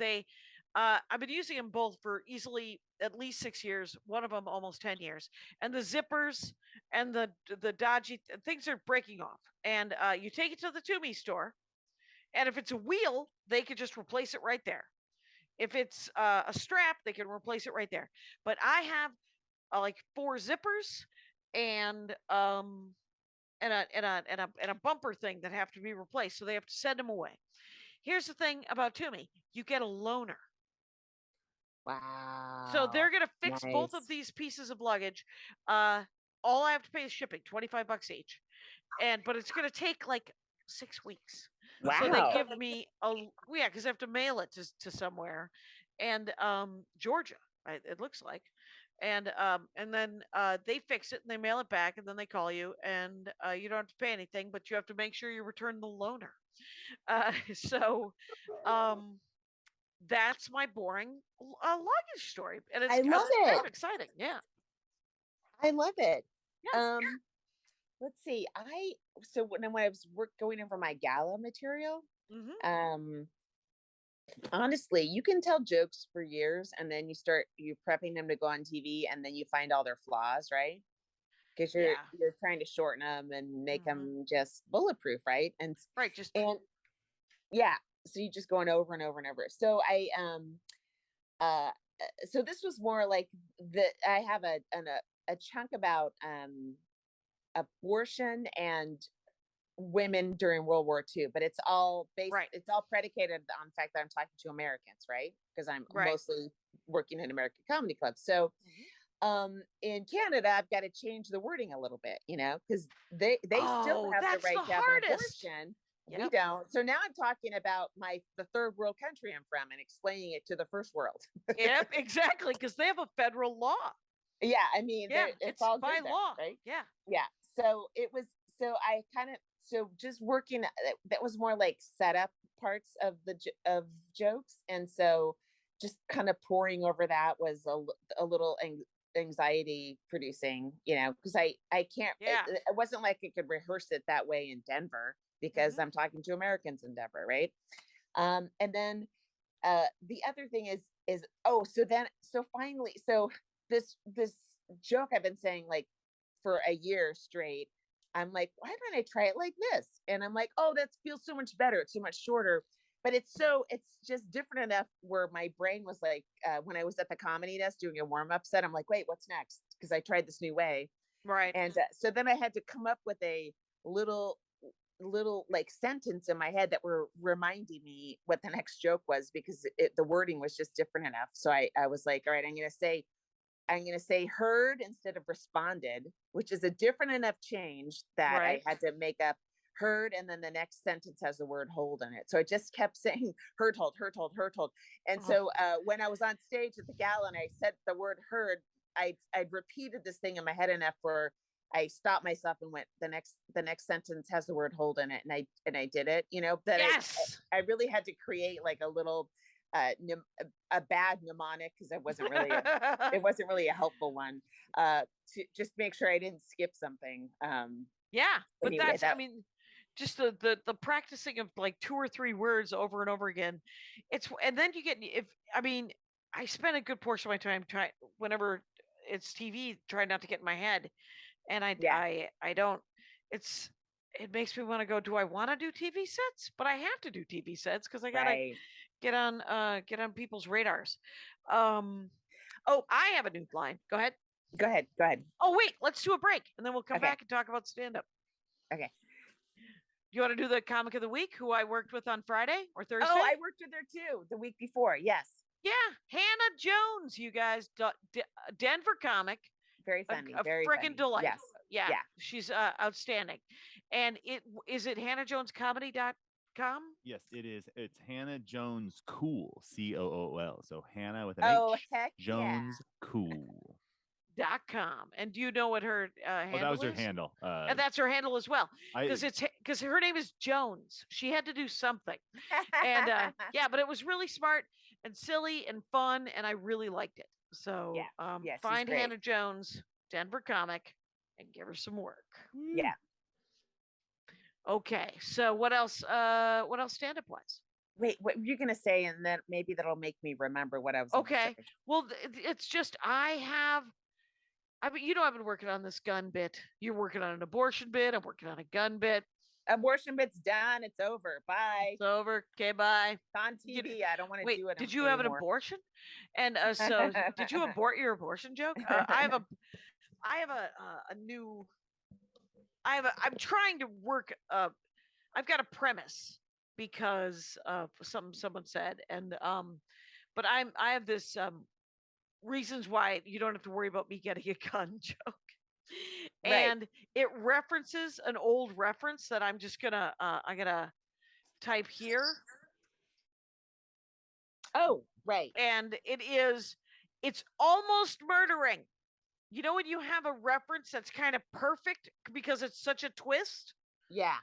S2: I've been using them both for easily at least 6 years. One of them almost 10 years. And the zippers and the dodgy things are breaking off. And you take it to the Toomey store, and if it's a wheel, they could just replace it right there. If it's a strap, they can replace it right there. But I have like 4 zippers and a bumper thing that have to be replaced, so they have to send them away. Here's the thing about Toomey: you get a loaner.
S3: Wow.
S2: So they're gonna fix both of these pieces of luggage. All I have to pay is shipping, $25 each, but it's gonna take like 6 weeks.
S3: Wow.
S2: So they give me because I have to mail it to somewhere, and Georgia, it looks like, and then they fix it and they mail it back, and then they call you, and you don't have to pay anything, but you have to make sure you return the loaner. So that's my boring luggage story, and it's
S3: I love
S2: kind
S3: it.
S2: of exciting. Yeah,
S3: I love it.
S2: Yeah.
S3: Let's see. So when I was going over my gala material, honestly, you can tell jokes for years, and then you prepping them to go on TV, and then you find all their flaws, right? Because you're trying to shorten them and make them just bulletproof, right? And yeah, so you just going over and over and over. So so this was more like I have a chunk about abortion and women during World War II, but it's all based, it's all predicated on the fact that I'm talking to Americans, right? Because I'm mostly working in American comedy clubs. So In Canada, I've got to change the wording a little bit, because they still
S2: Oh,
S3: have the
S2: that's
S3: right
S2: the
S3: to have an
S2: hardest.
S3: abortion. We
S2: Yep.
S3: don't. So now I'm talking about the third world country I'm from and explaining it to the first world.
S2: Yep, exactly, because they have a federal law.
S3: Yeah, I mean,
S2: Yeah,
S3: it's all
S2: by
S3: good there,
S2: law.
S3: right?
S2: Yeah.
S3: Yeah. So it was. So I kind of just working. That was more like setup parts of of jokes, and so just kind of pouring over that was a little anxiety producing, because I can't.
S2: Yeah.
S3: It wasn't like I could rehearse it that way in Denver because I'm talking to Americans in Denver, right? And then the other thing is so finally this joke I've been saying like for a year straight. I'm like, why don't I try it like this? And I'm like, oh, that feels so much better. It's so much shorter, but it's just different enough where my brain was like, when I was at the comedy desk doing a warm up set, I'm like, wait, what's next? Because I tried this new way.
S2: Right.
S3: And so then I had to come up with a little like sentence in my head that were reminding me what the next joke was because the wording was just different enough. So I was like, all right, I'm going to say heard instead of responded, which is a different enough change that
S2: Right.
S3: I had to make up heard. And then the next sentence has the word hold in it. So I just kept saying heard, hold, heard, hold, heard, hold. And so when I was on stage at the gala and I said the word heard, I'd repeated this thing in my head enough where I stopped myself and went, the next sentence has the word hold in it. And I did it, that
S2: Yes.
S3: I really had to create like a little, a bad mnemonic because it wasn't really a helpful one to just make sure I didn't skip something.
S2: Yeah, but
S3: anyway,
S2: I mean, just the practicing of like 2 or 3 words over and over again. And then you get I spend a good portion of my time whenever it's TV trying not to get in my head, and
S3: Yeah.
S2: I don't. It makes me want to go. Do I want to do TV sets? But I have to do TV sets because I gotta
S3: right.
S2: get on people's radars. I have a new line. Go ahead.
S3: Go ahead.
S2: Oh wait, let's do a break and then we'll come
S3: Okay.
S2: back and talk about stand up.
S3: Okay.
S2: You want to do the comic of the week who I worked with on Friday or Thursday?
S3: Oh, I worked with her too the week before. Yes.
S2: Yeah, Hannah Jones, you guys, Denver comic.
S3: Very funny.
S2: A
S3: very
S2: freaking
S3: funny.
S2: delight.
S3: Yes.
S2: Yeah. She's outstanding. And is it HannahJonesComedy.com?
S4: Yes, it is. It's Hannah Jones Cool, COOL. So Hannah with an
S3: Oh,
S4: H.
S3: heck
S4: Jones Cool.
S2: .com. And do you know what her handle is?
S4: That was her handle.
S2: And that's her handle as well. Because her name is Jones. She had to do something. And yeah, but it was really smart and silly and fun, and I really liked it. So
S3: yeah,
S2: find
S3: great.
S2: Hannah Jones, Denver comic, and give her some work.
S3: Yeah.
S2: Okay. So what else? What else stand up wise?
S3: Wait, what were you gonna say? And then maybe that'll make me remember what I was.
S2: Okay. Well, it's just I've been working on this gun bit. You're working on an abortion bit. I'm working on a gun bit.
S3: Abortion bit's done. It's over. Bye.
S2: It's over. Okay, bye.
S3: It's on TV. I don't want to do it.
S2: Did you have an abortion? And so, did you abort your abortion joke? I'm trying to work. I've got a premise because of someone said, and but I have this reasons why you don't have to worry about me getting a gun joke. And it references an old reference that I'm just gonna type here.
S3: Oh, right.
S2: And it's almost murdering. You know when you have a reference that's kind of perfect because it's such a twist?
S3: Yeah.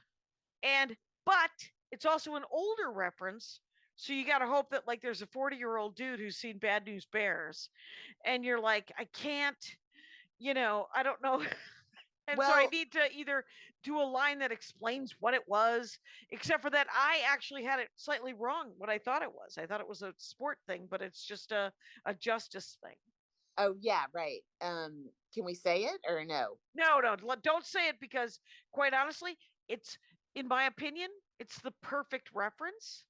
S2: But it's also an older reference. So you got to hope that like there's a 40-year-old dude who's seen Bad News Bears and you're like, I can't, I don't know. And so I need to either do a line that explains what it was, except for that I actually had it slightly wrong what I thought it was. I thought it was a sport thing, but it's just a justice thing.
S3: Oh, yeah, right. Can we say it or no?
S2: No, don't say it because quite honestly, it's, in my opinion, it's the perfect reference.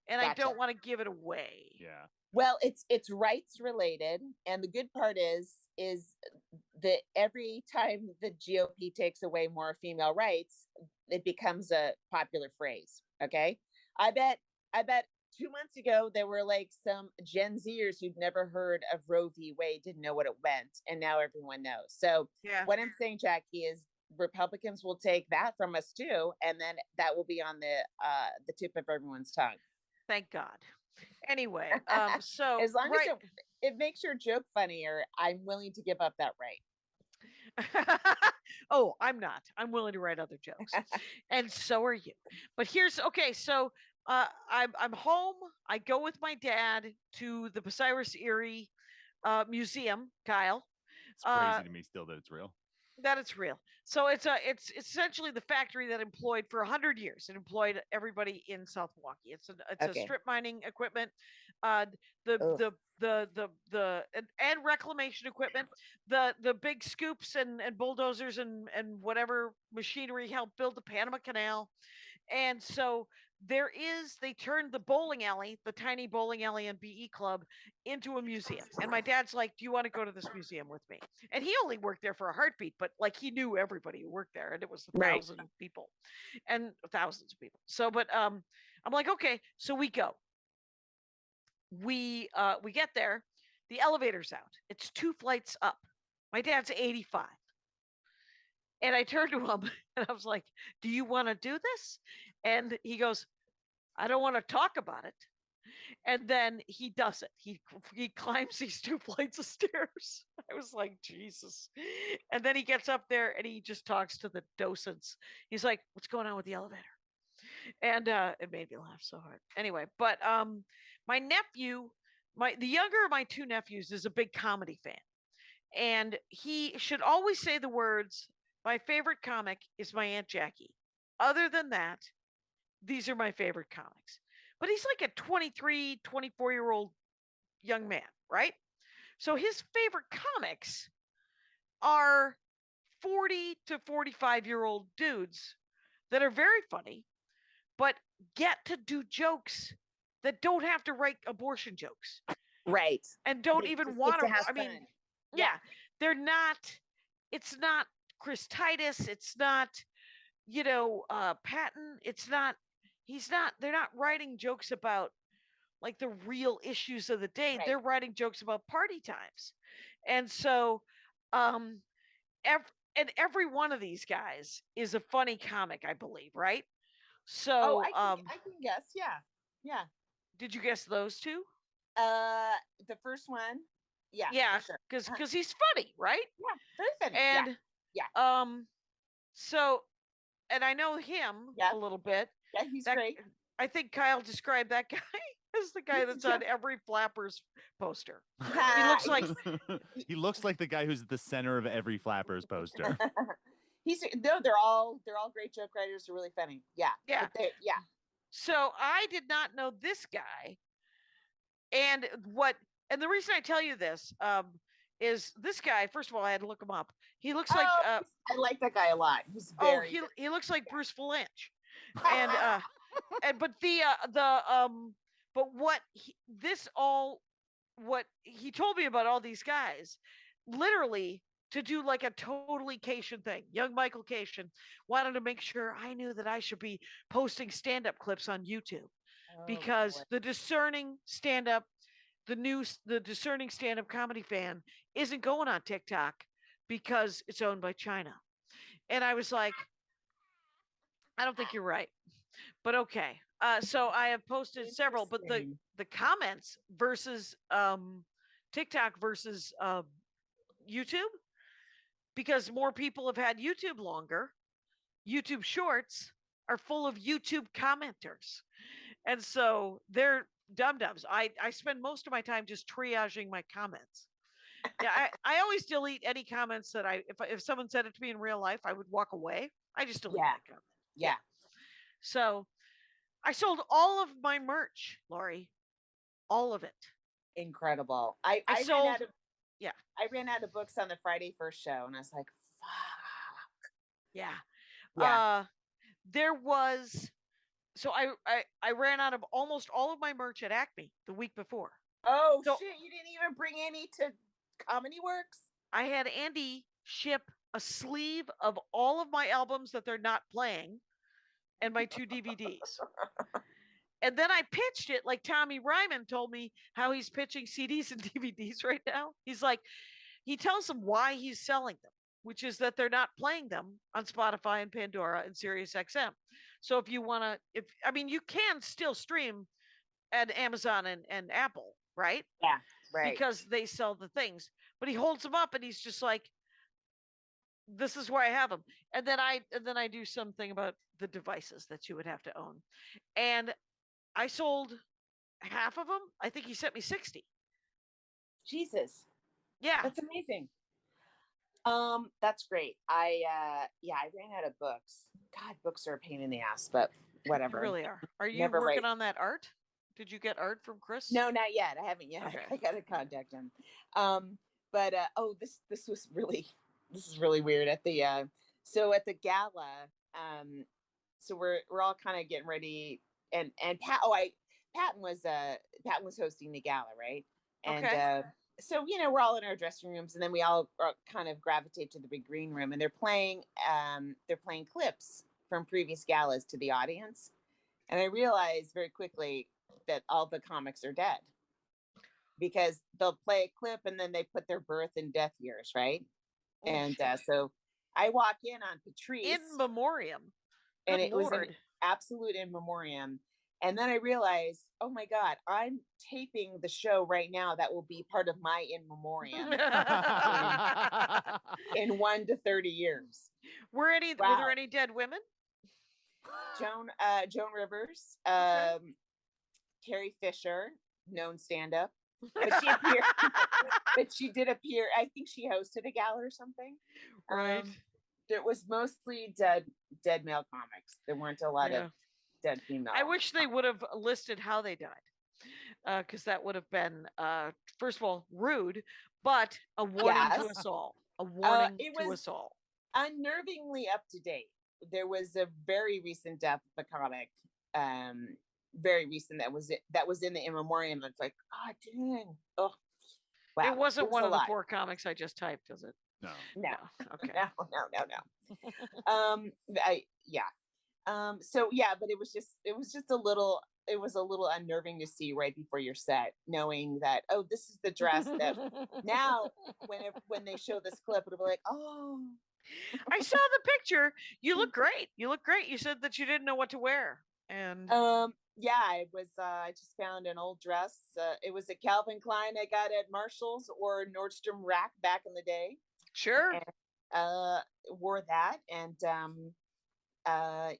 S2: And I don't want to give it away.
S4: Yeah.
S3: Well, it's rights related. And the good part is that every time the GOP takes away more female rights, it becomes a popular phrase. Okay. I bet 2 months ago, there were like some Gen Zers who'd never heard of Roe v. Wade, didn't know what it meant, and now everyone knows. So
S2: Yeah.
S3: what I'm saying, Jackie, is Republicans will take that from us too, and then that will be on the tip of everyone's tongue.
S2: Thank God. Anyway, so
S3: As long
S2: right.
S3: as it makes your joke funnier, I'm willing to give up that right.
S2: Oh, I'm not. I'm willing to write other jokes, and so are you. But here's okay. So I'm home. I go with my dad to the Bucyrus Erie Museum. Kyle,
S4: It's crazy to me still that it's real.
S2: that it's real. So it's essentially the factory that employed for 100 years. It employed everybody in South Milwaukee. It's a
S3: Okay.
S2: strip mining equipment, the and reclamation equipment, the big scoops and bulldozers and whatever machinery helped build the Panama Canal. And so they turned the bowling alley, the tiny bowling alley and BE club, into a museum. And my dad's like, "Do you want to go to this museum with me?" And he only worked there for a heartbeat, but like he knew everybody who worked there, and it was
S3: Right.
S2: 1,000 people and thousands of people. So, but I'm like, okay, so we go. We get there, the elevator's out. It's 2 flights up. My dad's 85. And I turned to him and I was like, "Do you want to do this?" And he goes, "I don't want to talk about it." And then he does it. He climbs these 2 flights of stairs. I was like, Jesus. And then he gets up there and he just talks to the docents. He's like, "What's going on with the elevator?" And it made me laugh so hard. Anyway, but my nephew, the younger of my 2 nephews, is a big comedy fan. And he should always say the words, "My favorite comic is my Aunt Jackie. Other than that, these are my favorite comics." But he's like a 23, 24-year-old young man, right? So his favorite comics are 40 to 45-year-old dudes that are very funny, but get to do jokes that don't have to write abortion jokes.
S3: Right.
S2: And don't
S3: They
S2: even
S3: just
S2: want
S3: get
S2: to.
S3: have
S2: I mean,
S3: fun.
S2: yeah, they're not. It's not Chris Titus. It's not, Patton. It's not. He's not. They're not writing jokes about like the real issues of the day.
S3: Right.
S2: They're writing jokes about party times, and so, every one of these guys is a funny comic, I believe, right? So,
S3: I can guess. Yeah. Yeah.
S2: did you guess those 2?
S3: The first one. Yeah.
S2: Yeah,
S3: For sure.
S2: because he's funny, right?
S3: Yeah. Very funny.
S2: And
S3: Yeah.
S2: so, and I know him
S3: Yeah.
S2: a little bit.
S3: Yeah. He's
S2: That
S3: great.
S2: I think Kyle described that guy as the guy
S3: He's
S2: that's
S3: a
S2: on every Flappers poster.
S3: He
S2: looks like-
S4: he looks like the guy who's at the center of every Flappers poster.
S3: They're all great joke writers. They're really funny. Yeah.
S2: Yeah.
S3: Yeah.
S2: So I did not know this guy, and the reason I tell you this is this guy. First of all, I had to look him up. He looks like
S3: I like that guy a lot. He's very
S2: he looks like Bruce Valanche, and but what he told me about all these guys, literally to do like a totally Cation thing. Young Michael Cation wanted to make sure I knew that I should be posting stand-up clips on YouTube because the discerning stand-up, the discerning stand-up comedy fan isn't going on TikTok because it's owned by China. And I was like, I don't think you're right. But okay. So I have posted several, but the comments versus TikTok versus YouTube, because more people have had YouTube longer, YouTube Shorts are full of YouTube commenters. And so they're dum-dums. I spend most of my time just triaging my comments. Yeah, I always delete any comments that if someone said it to me in real life, I would walk away. I just delete that comment.
S3: Yeah.
S2: So I sold all of my merch, Laurie. All of it.
S3: Incredible. I
S2: sold,
S3: I ran out of books on the Friday first show, and I was like, fuck.
S2: Yeah. There was, so I ran out of almost all of my merch at Acme the week before.
S3: Oh, so, shit. You didn't even bring any to Comedy Works?
S2: I had Andy ship a sleeve of all of my albums that they're not playing and my 2 DVDs. And then I pitched it like Tommy Ryman told me how he's pitching CDs and DVDs right now. He's like, he tells them why he's selling them, which is that they're not playing them on Spotify and Pandora and Sirius XM. So if you want to, you can still stream at Amazon and Apple, right?
S3: Yeah, right.
S2: Because they sell the things. But he holds them up and he's just like, this is where I have them. And then I do something about the devices that you would have to own. And I sold half of them. I think he sent me 60.
S3: Jesus.
S2: Yeah.
S3: That's amazing. That's great. I ran out of books. God, books are a pain in the ass, but whatever.
S2: They really are. Are you
S3: Never
S2: working
S3: right.
S2: on that art? Did you get art from Chris?
S3: No, not yet. I haven't yet.
S2: Okay.
S3: I gotta contact him. But this is really weird at the at the gala. So we're all kind of getting ready, and Patton was hosting the gala, right? And
S2: Okay.
S3: so we're all in our dressing rooms, and then we all kind of gravitate to the big green room, and they're playing clips from previous galas to the audience, and I realized very quickly that all the comics are dead, because they'll play a clip and then they put their birth and death years, right? And so I walk in on Patrice
S2: in memoriam,
S3: and
S2: Good
S3: it was an
S2: Lord.
S3: absolute in memoriam. And then I realized, oh my God, I'm taping the show right now that will be part of my in memoriam in 1 to 30 years.
S2: Were there any dead women?
S3: Joan Rivers,
S2: Okay.
S3: Carrie Fisher, known stand-up, but she appeared. But she did appear. I think she hosted a gala or something.
S2: Right.
S3: It was mostly dead male comics. There weren't a lot of dead female.
S2: I wish they would have listed how they died, because that would have been, first of all, rude, but a warning to us all. A warning to us all.
S3: Unnervingly up to date. There was a very recent death of a comic, very recent, that was in the in memoriam. It's like, oh dang, oh wow.
S2: It wasn't one of the 4 comics I just typed, was it?
S4: No.
S2: Okay.
S3: No. So yeah, but it was just a little unnerving to see right before your set, knowing that, oh, this is the dress that now when they show this clip, it'll be like, oh.
S2: I saw the picture. You look great. You said that you didn't know what to wear. And
S3: yeah, I just found an old dress. It was a Calvin Klein I got at Marshall's or Nordstrom Rack back in the day.
S2: Sure.
S3: And, wore that, and Adam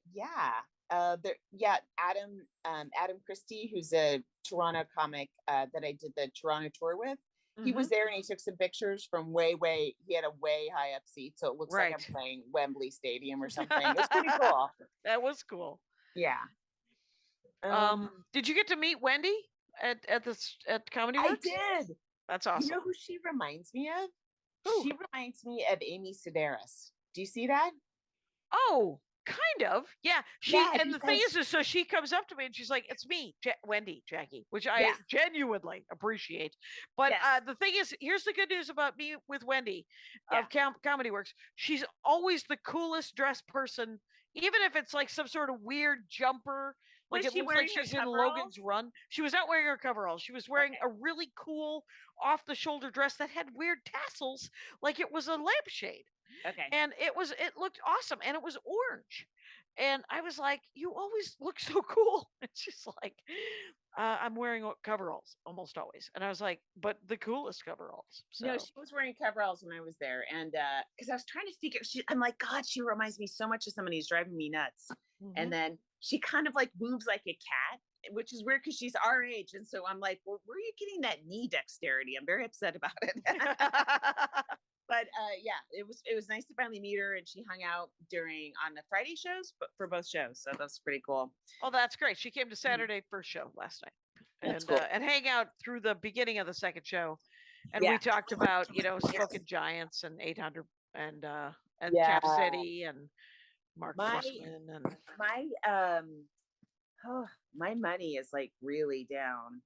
S3: Christie, who's a Toronto comic that I did the Toronto tour with. He was there, and he took some pictures from way. He had a way high up seat, so it looks like I'm playing Wembley Stadium or something. It was pretty cool.
S2: That was cool.
S3: Yeah.
S2: Did you get to meet Wendy at Comedy Works?
S3: I did.
S2: That's awesome.
S3: You know who she reminds me of?
S2: Who?
S3: She reminds me of Amy Sedaris. Do you see that?
S2: Oh, kind of. Yeah. And the thing is, so she comes up to me and she's like, "It's me, Wendy, Jackie," which I genuinely appreciate. But the thing is, here's the good news about me with Wendy of Comedy Works. She's always the coolest dressed person, even if it's like some sort of weird jumper. Like it looks like she's in Logan's Run. She was not wearing her coveralls. She was wearing a really cool off-the-shoulder dress that had weird tassels, like it was a lampshade.
S3: Okay.
S2: And it looked awesome, and it was orange. And I was like, "You always look so cool." And she's like, "I'm wearing coveralls almost always." And I was like, "But the coolest coveralls." So.
S3: No, she was wearing coveralls when I was there, and because I was trying to figure, I'm like, God, she reminds me so much of somebody who's driving me nuts. And then she kind of like moves like a cat, which is weird because she's our age, and so I'm like, well, where are you getting that knee dexterity? I'm very upset about it. But it was nice to finally meet her, and she hung out on the Friday shows, but for both shows, so that's pretty cool.
S2: Oh, that's great. She came to Saturday first show last night,
S3: That's cool.
S2: And hang out through the beginning of the second show, and we talked about Spoken Giants and 800 and Cap City and Mark Fussman and
S3: my money is like really down.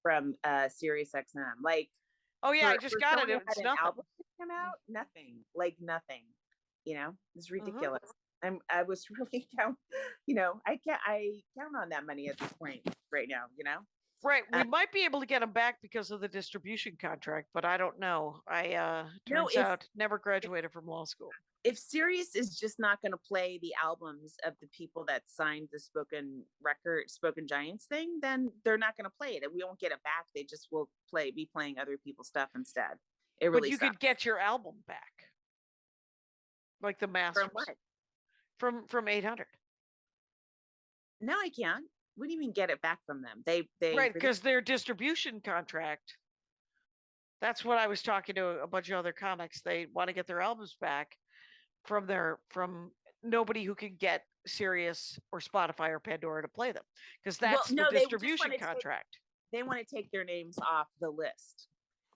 S3: From Sirius XM, like.
S2: Oh yeah, I just got it. It was nothing.
S3: Album come out, nothing. It's ridiculous. I was really count, I count on that money at this point right now,
S2: Right. We might be able to get them back because of the distribution contract, but I don't know.
S3: No,
S2: Turns out never graduated from law school.
S3: if Sirius is just not going to play the albums of the people that signed the Spoken Giants thing, then they're not going to play it, and we won't get it back. They just will be playing other people's stuff instead. It really
S2: But you could get your album back, like the masters
S3: from what?
S2: from 800.
S3: No, I can't. What do you mean get it back from them? They
S2: right, because their distribution contract. That's what I was talking to a bunch of other comics. They want to get their albums back from nobody who can get Sirius or Spotify or Pandora to play them, because that's the distribution contract.
S3: They want to take their names off the list.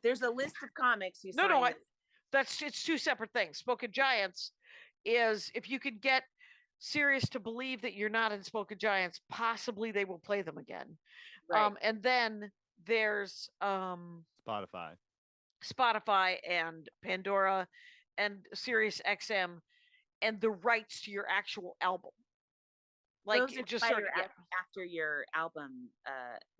S3: There's a list of comics you
S2: it's two separate things. Spoken Giants is if you could get Sirius to believe that you're not in Spoken Giants, possibly they will play them again.
S3: Right.
S2: And then there's Spotify and Pandora and Sirius XM and the rights to your actual album. Like
S3: those
S2: just sort of
S3: after your album,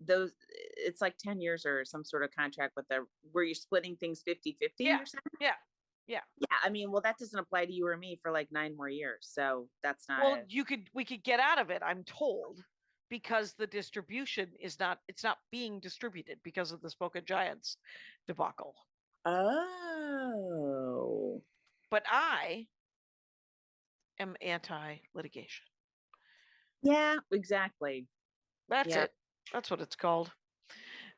S3: those it's like 10 years or some sort of contract with where you're splitting things 50-50.
S2: Yeah.
S3: I mean, well, that doesn't apply to you or me for like 9 more years, so that's not.
S2: Well, we could get out of it, I'm told, because the distribution it's not being distributed because of the Spoken Giants debacle.
S3: Oh.
S2: But I am anti-litigation.
S3: Yeah, exactly.
S2: That's it. That's what it's called.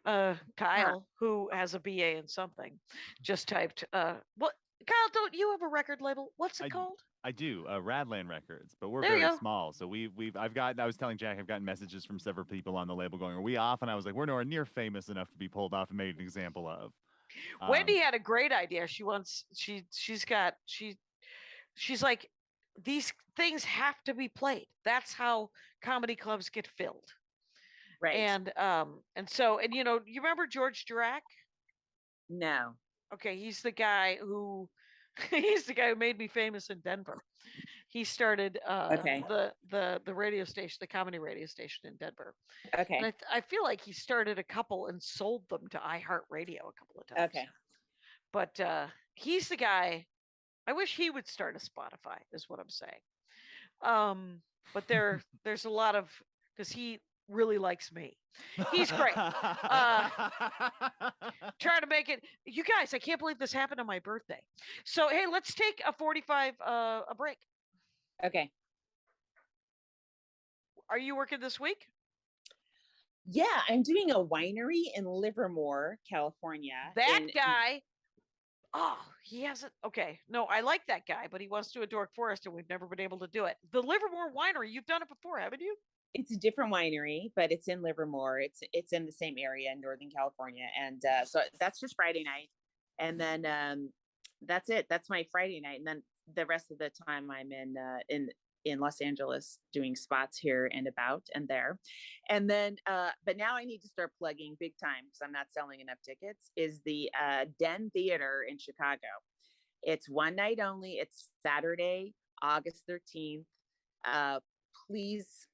S2: Kyle, who has a BA in something, just typed, what? Kyle, don't you have a record label? What's it called?
S4: I do, Radland Records, but we're very small. So I was telling Jack, I've gotten messages from several people on the label going, "Are we off?" And I was like, "We're nowhere near famous enough to be pulled off and made an example of."
S2: Wendy had a great idea. She's like, these things have to be played. That's how comedy clubs get filled.
S3: Right.
S2: And you remember George Dirac?
S3: No.
S2: Okay, he's the guy who made me famous in Denver. He started the radio station, the comedy radio station in Denver.
S3: Okay.
S2: And I feel like he started a couple and sold them to iHeartRadio a couple of times.
S3: Okay.
S2: But he's the guy. I wish he would start a Spotify, is what I'm saying. But there's a lot of, because he really likes me. He's great. Trying to make it. You guys, I can't believe this happened on my birthday. So hey, let's take a 45 a break.
S3: Okay.
S2: Are you working this week?
S3: Yeah, I'm doing a winery in Livermore, California.
S2: That guy. Oh, he hasn't. Okay. No, I like that guy, but he wants to do a Dork Forest and we've never been able to do it. The Livermore Winery, you've done it before, haven't you?
S3: It's a different winery, but it's in Livermore. It's in the same area in Northern California. And so that's just Friday night. And then that's it. That's my Friday night. And then the rest of the time I'm in Los Angeles doing spots here and about and there. And then, but now I need to start plugging big time because I'm not selling enough tickets, is the Den Theater in Chicago. It's one night only. It's Saturday, August 13th. Please.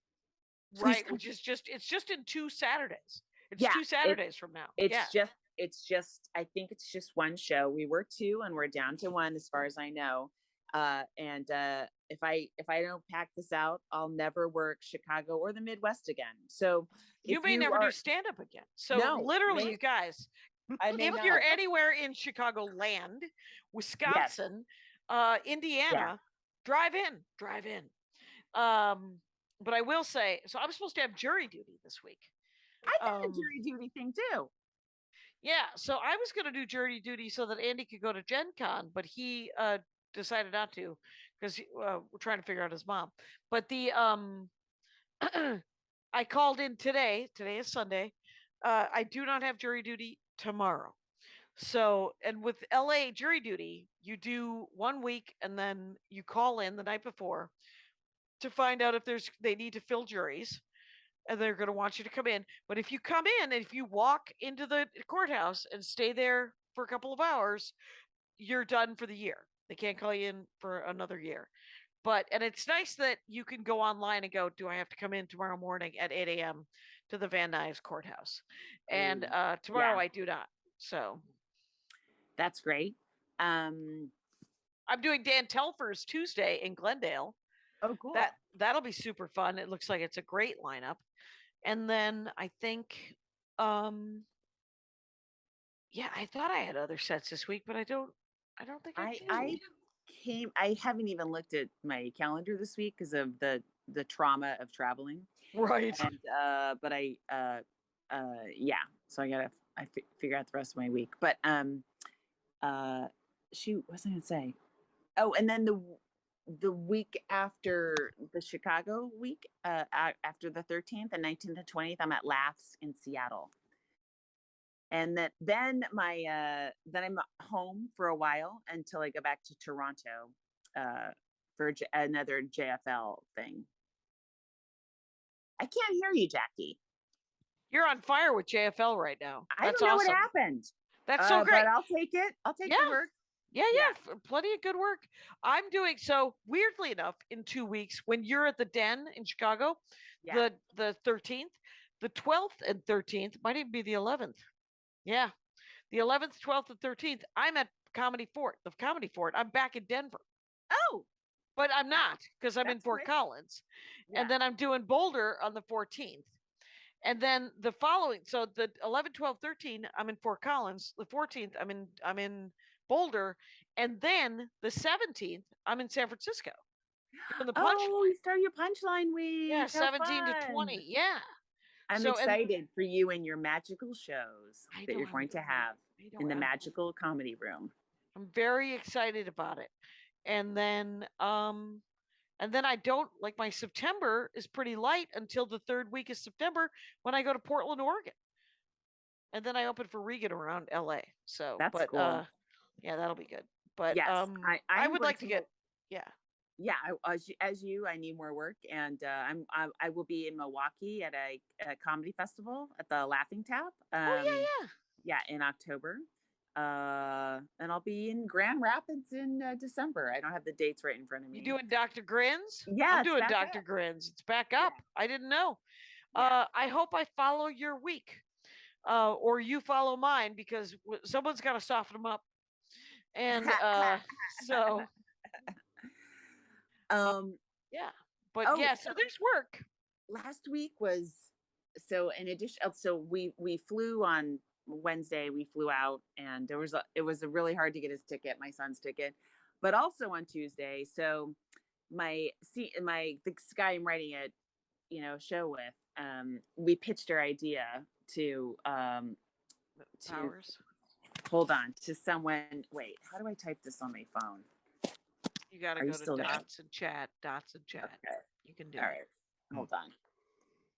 S2: Right, which is it's just in 2 Saturdays. It's 2 Saturdays from now.
S3: It's just, I think it's just one show. We were 2 and we're down to 1 as far as I know. And if I don't pack this out, I'll never work Chicago or the Midwest again. So
S2: you may never do stand-up again. So literally, you guys, if you're anywhere in Chicago land, Wisconsin, Indiana, drive in. But I will say, so I'm supposed to have jury duty this week.
S3: I did a jury duty thing too.
S2: Yeah, so I was going to do jury duty so that Andy could go to Gen Con, but he decided not to because we're trying to figure out his mom. But the I called in today. Today is Sunday. I do not have jury duty tomorrow. So, and with LA jury duty, you do 1 week and then you call in the night before to find out if they need to fill juries, and they're going to want you to come in. But if you come in and if you walk into the courthouse and stay there for a couple of hours, you're done for the year. They can't call you in for another year. and it's nice that you can go online and go, do I have to come in tomorrow morning at 8 a.m. to the Van Nuys courthouse? And tomorrow
S3: yeah.
S2: I do not. So
S3: That's great.
S2: I'm doing Dan Telfer's Tuesday in Glendale.
S3: Oh, cool.
S2: That'll be super fun. It looks like it's a great lineup. And then I think yeah, I thought I had other sets this week, but I don't think I do.
S3: I haven't even looked at my calendar this week because of the trauma of traveling.
S2: Right.
S3: And but yeah, so I gotta figure out the rest of my week. But shoot, what was I gonna say? Oh, and then the week after the Chicago week, after the 13th and 19th and 20th, I'm at Laughs in Seattle. And then I'm home for a while until I go back to Toronto for another JFL thing. I can't hear you, Jackie.
S2: You're on fire with JFL right now.
S3: I don't know what happened.
S2: That's so great.
S3: But I'll take it. I'll take the work.
S2: Yeah, plenty of good work. I'm doing so weirdly enough in 2 weeks when you're at the Den in Chicago, the 13th, the 12th and 13th might even be the 11th. Yeah, the 11th, 12th, and 13th. I'm at the Comedy Fort. I'm back in Denver.
S3: Oh,
S2: but I'm not because I'm in Fort Collins, and then I'm doing Boulder on the 14th. And then the following, so the 11, 12, 13, I'm in Fort Collins. The 14th, I'm in Boulder, and then the 17th, I'm in San Francisco.
S3: You start your punchline week.
S2: Yeah, 17 to 20. Yeah.
S3: I'm excited for you and your magical shows that you're going to have in the magical comedy room.
S2: I'm very excited about it. And then I don't like my September is pretty light until the third week of September when I go to Portland, Oregon. And then I open for Regan around LA. So
S3: that's cool.
S2: Yeah, that'll be good. But
S3: yes,
S2: I would like to get
S3: yeah, as you, I need more work, and I will be in Milwaukee at a comedy festival at the Laughing Tap. In October. And I'll be in Grand Rapids in December. I don't have the dates right in front of me.
S2: You doing Dr. Grins?
S3: Yeah,
S2: I'm doing Dr. Grins. It's back up. Yeah. I didn't know. Yeah. I hope I follow your week, or you follow mine, because someone's got to soften them up. And so. Yeah, but so there's work.
S3: Last week was in addition. So we flew on Wednesday. We flew out, and it was really hard to get his ticket, my son's ticket, but also on Tuesday. So the guy I'm writing a show with, we pitched our idea to
S2: Powers.
S3: Hold on to someone. Wait, how do I type this on my phone?
S2: You got to go to dots and chat. Okay. You can do it. All right.
S3: Hold on.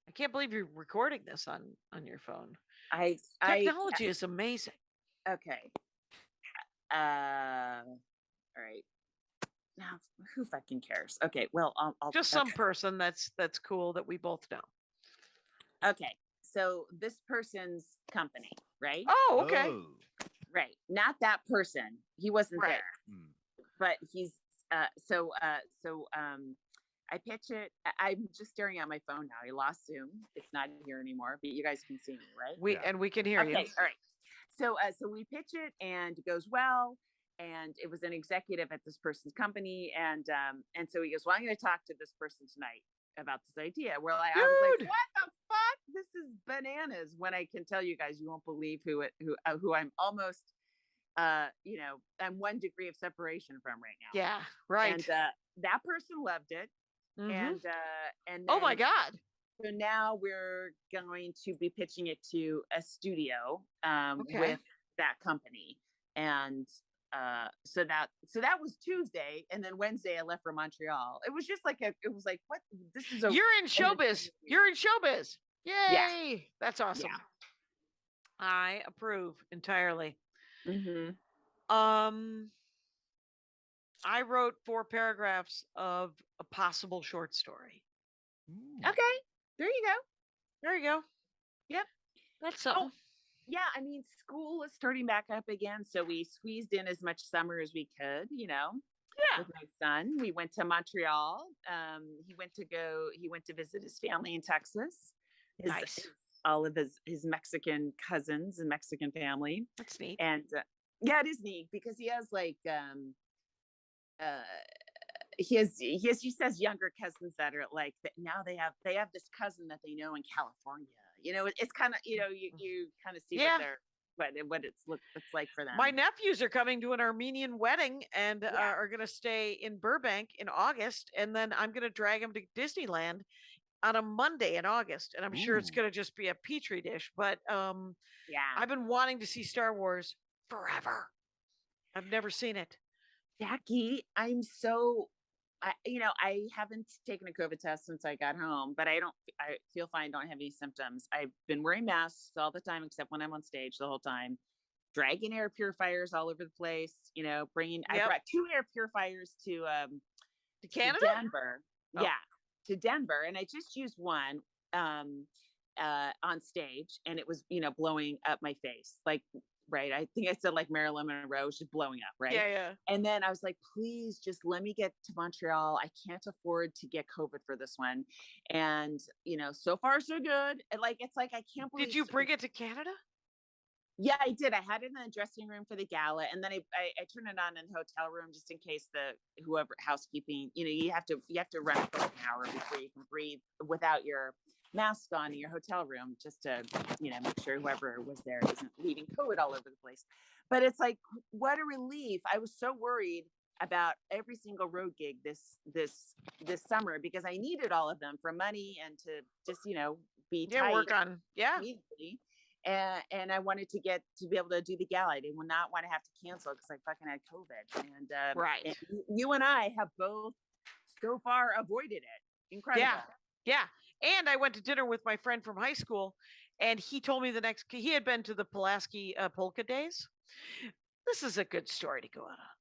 S2: I can't believe you're recording this on your phone.
S3: Technology
S2: is amazing.
S3: Okay. All right. Now, who fucking cares? Okay. Well, I'll
S2: just some person that's cool that we both know.
S3: Okay. So this person's company, right?
S2: Oh, okay.
S4: Oh.
S3: Right. Not that person. He wasn't there. But he's I pitch it. I'm just staring at my phone now. I lost Zoom. It's not here anymore, but you guys can see me, right?
S2: We can hear you.
S3: Okay, all right. So we pitch it, and it goes well. And it was an executive at this person's company, and so he goes, "Well, I'm going to talk to this person tonight about this idea." I was like, "What the fuck? This is bananas!" When I can tell you guys, you won't believe who I'm almost. I'm 1 degree of separation from right now.
S2: Yeah, right.
S3: And that person loved it. Mm-hmm. And then,
S2: oh my God.
S3: So now we're going to be pitching it to a studio with that company. And so that was Tuesday, and then Wednesday I left for Montreal. It was just like what? This is
S2: You're in showbiz. You're in showbiz. Yay! Yeah. That's awesome. Yeah. I approve entirely.
S3: Mm-hmm.
S2: I wrote 4 paragraphs of a possible short story.
S3: Okay, there you go.
S2: Yep, that's something.
S3: Oh, yeah, I mean, school is starting back up again, so we squeezed in as much summer as we could,
S2: Yeah.
S3: with my son. We went to Montreal. He went to visit his family in Texas.
S2: Nice.
S3: All of his Mexican cousins and Mexican family.
S2: That's neat.
S3: And yeah, it is neat because he has like uh he says younger cousins that are like now they have this cousin that they know in California. It's kind of you kind of see
S2: Yeah.
S3: what it's like for them.
S2: My nephews are coming to an Armenian wedding and
S3: Yeah.
S2: are going to stay in Burbank in August. And then I'm going to drag them to Disneyland on a Monday in August. And I'm sure it's
S4: Ooh.
S2: going to just be a petri dish. But
S3: Yeah.
S2: I've been wanting to see Star Wars forever. I've never seen it.
S3: Jackie, I haven't taken a COVID test since I got home, but I feel fine. Don't have any symptoms. I've been wearing masks all the time, except when I'm on stage the whole time, dragging air purifiers all over the place, I
S2: Yep.
S3: brought 2 air purifiers to
S2: Canada?
S3: Denver.
S2: Oh.
S3: Yeah, to Denver. And I just used one on stage and it was, blowing up my face. Like, right. I think I said like Marilyn Monroe was just blowing up, right?
S2: Yeah, yeah.
S3: And then I was like, please just let me get to Montreal. I can't afford to get COVID for this one. And, so far so good. And it's like, I can't believe.
S2: Did you bring it to Canada?
S3: Yeah, I did. I had it in the dressing room for the gala, and then I turned it on in the hotel room just in case whoever housekeeping, you have to run it for like an hour before you can breathe without your mask on in your hotel room, just to make sure whoever was there isn't leaving COVID all over the place. But it's like, what a relief! I was so worried about every single road gig this summer because I needed all of them for money and to just be tight
S2: work on
S3: immediately. And I wanted to be able to do the gala. I did not want to have to cancel because I fucking had COVID. And
S2: Right.
S3: and you and I have both so far avoided it. Incredible.
S2: Yeah. And I went to dinner with my friend from high school, and he told me he had been to the Pulaski Polka Days. This is a good story to go out on.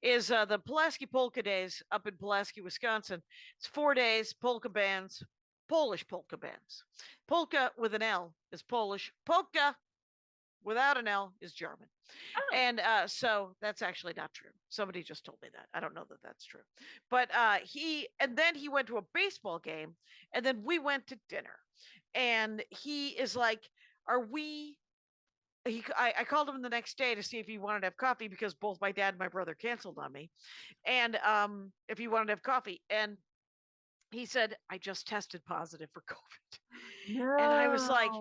S2: Is the Pulaski Polka Days up in Pulaski, Wisconsin? It's 4 days, polka bands, Polish polka bands. Polka with an L is Polish. Polka without an L is German.
S3: Oh.
S2: And so that's actually not true. Somebody just told me that. I don't know that that's true. But then he went to a baseball game, and then we went to dinner. And he is like, I called him the next day to see if he wanted to have coffee because both my dad and my brother canceled on me. And if he wanted to have coffee. And he said, I just tested positive for COVID.
S3: No.
S2: And I was like,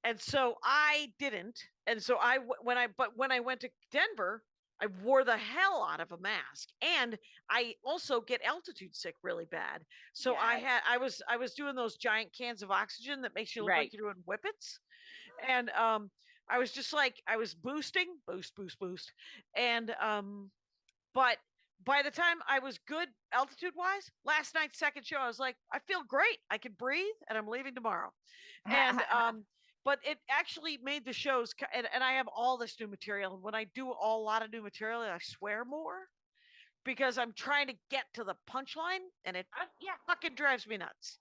S2: and so I didn't. And so when I went to Denver, I wore the hell out of a mask. And I also get altitude sick really bad. So
S3: Yes.
S2: I was doing those giant cans of oxygen that makes you look
S3: Right.
S2: like you're doing whippets. And I was just like, I was boosting, boost. And but by the time I was good altitude wise, last night's second show, I was like, I feel great. I can breathe and I'm leaving tomorrow. And but it actually made the shows, and I have all this new material. And when I do a lot of new material, I swear more because I'm trying to get to the punchline, and it fucking drives me nuts.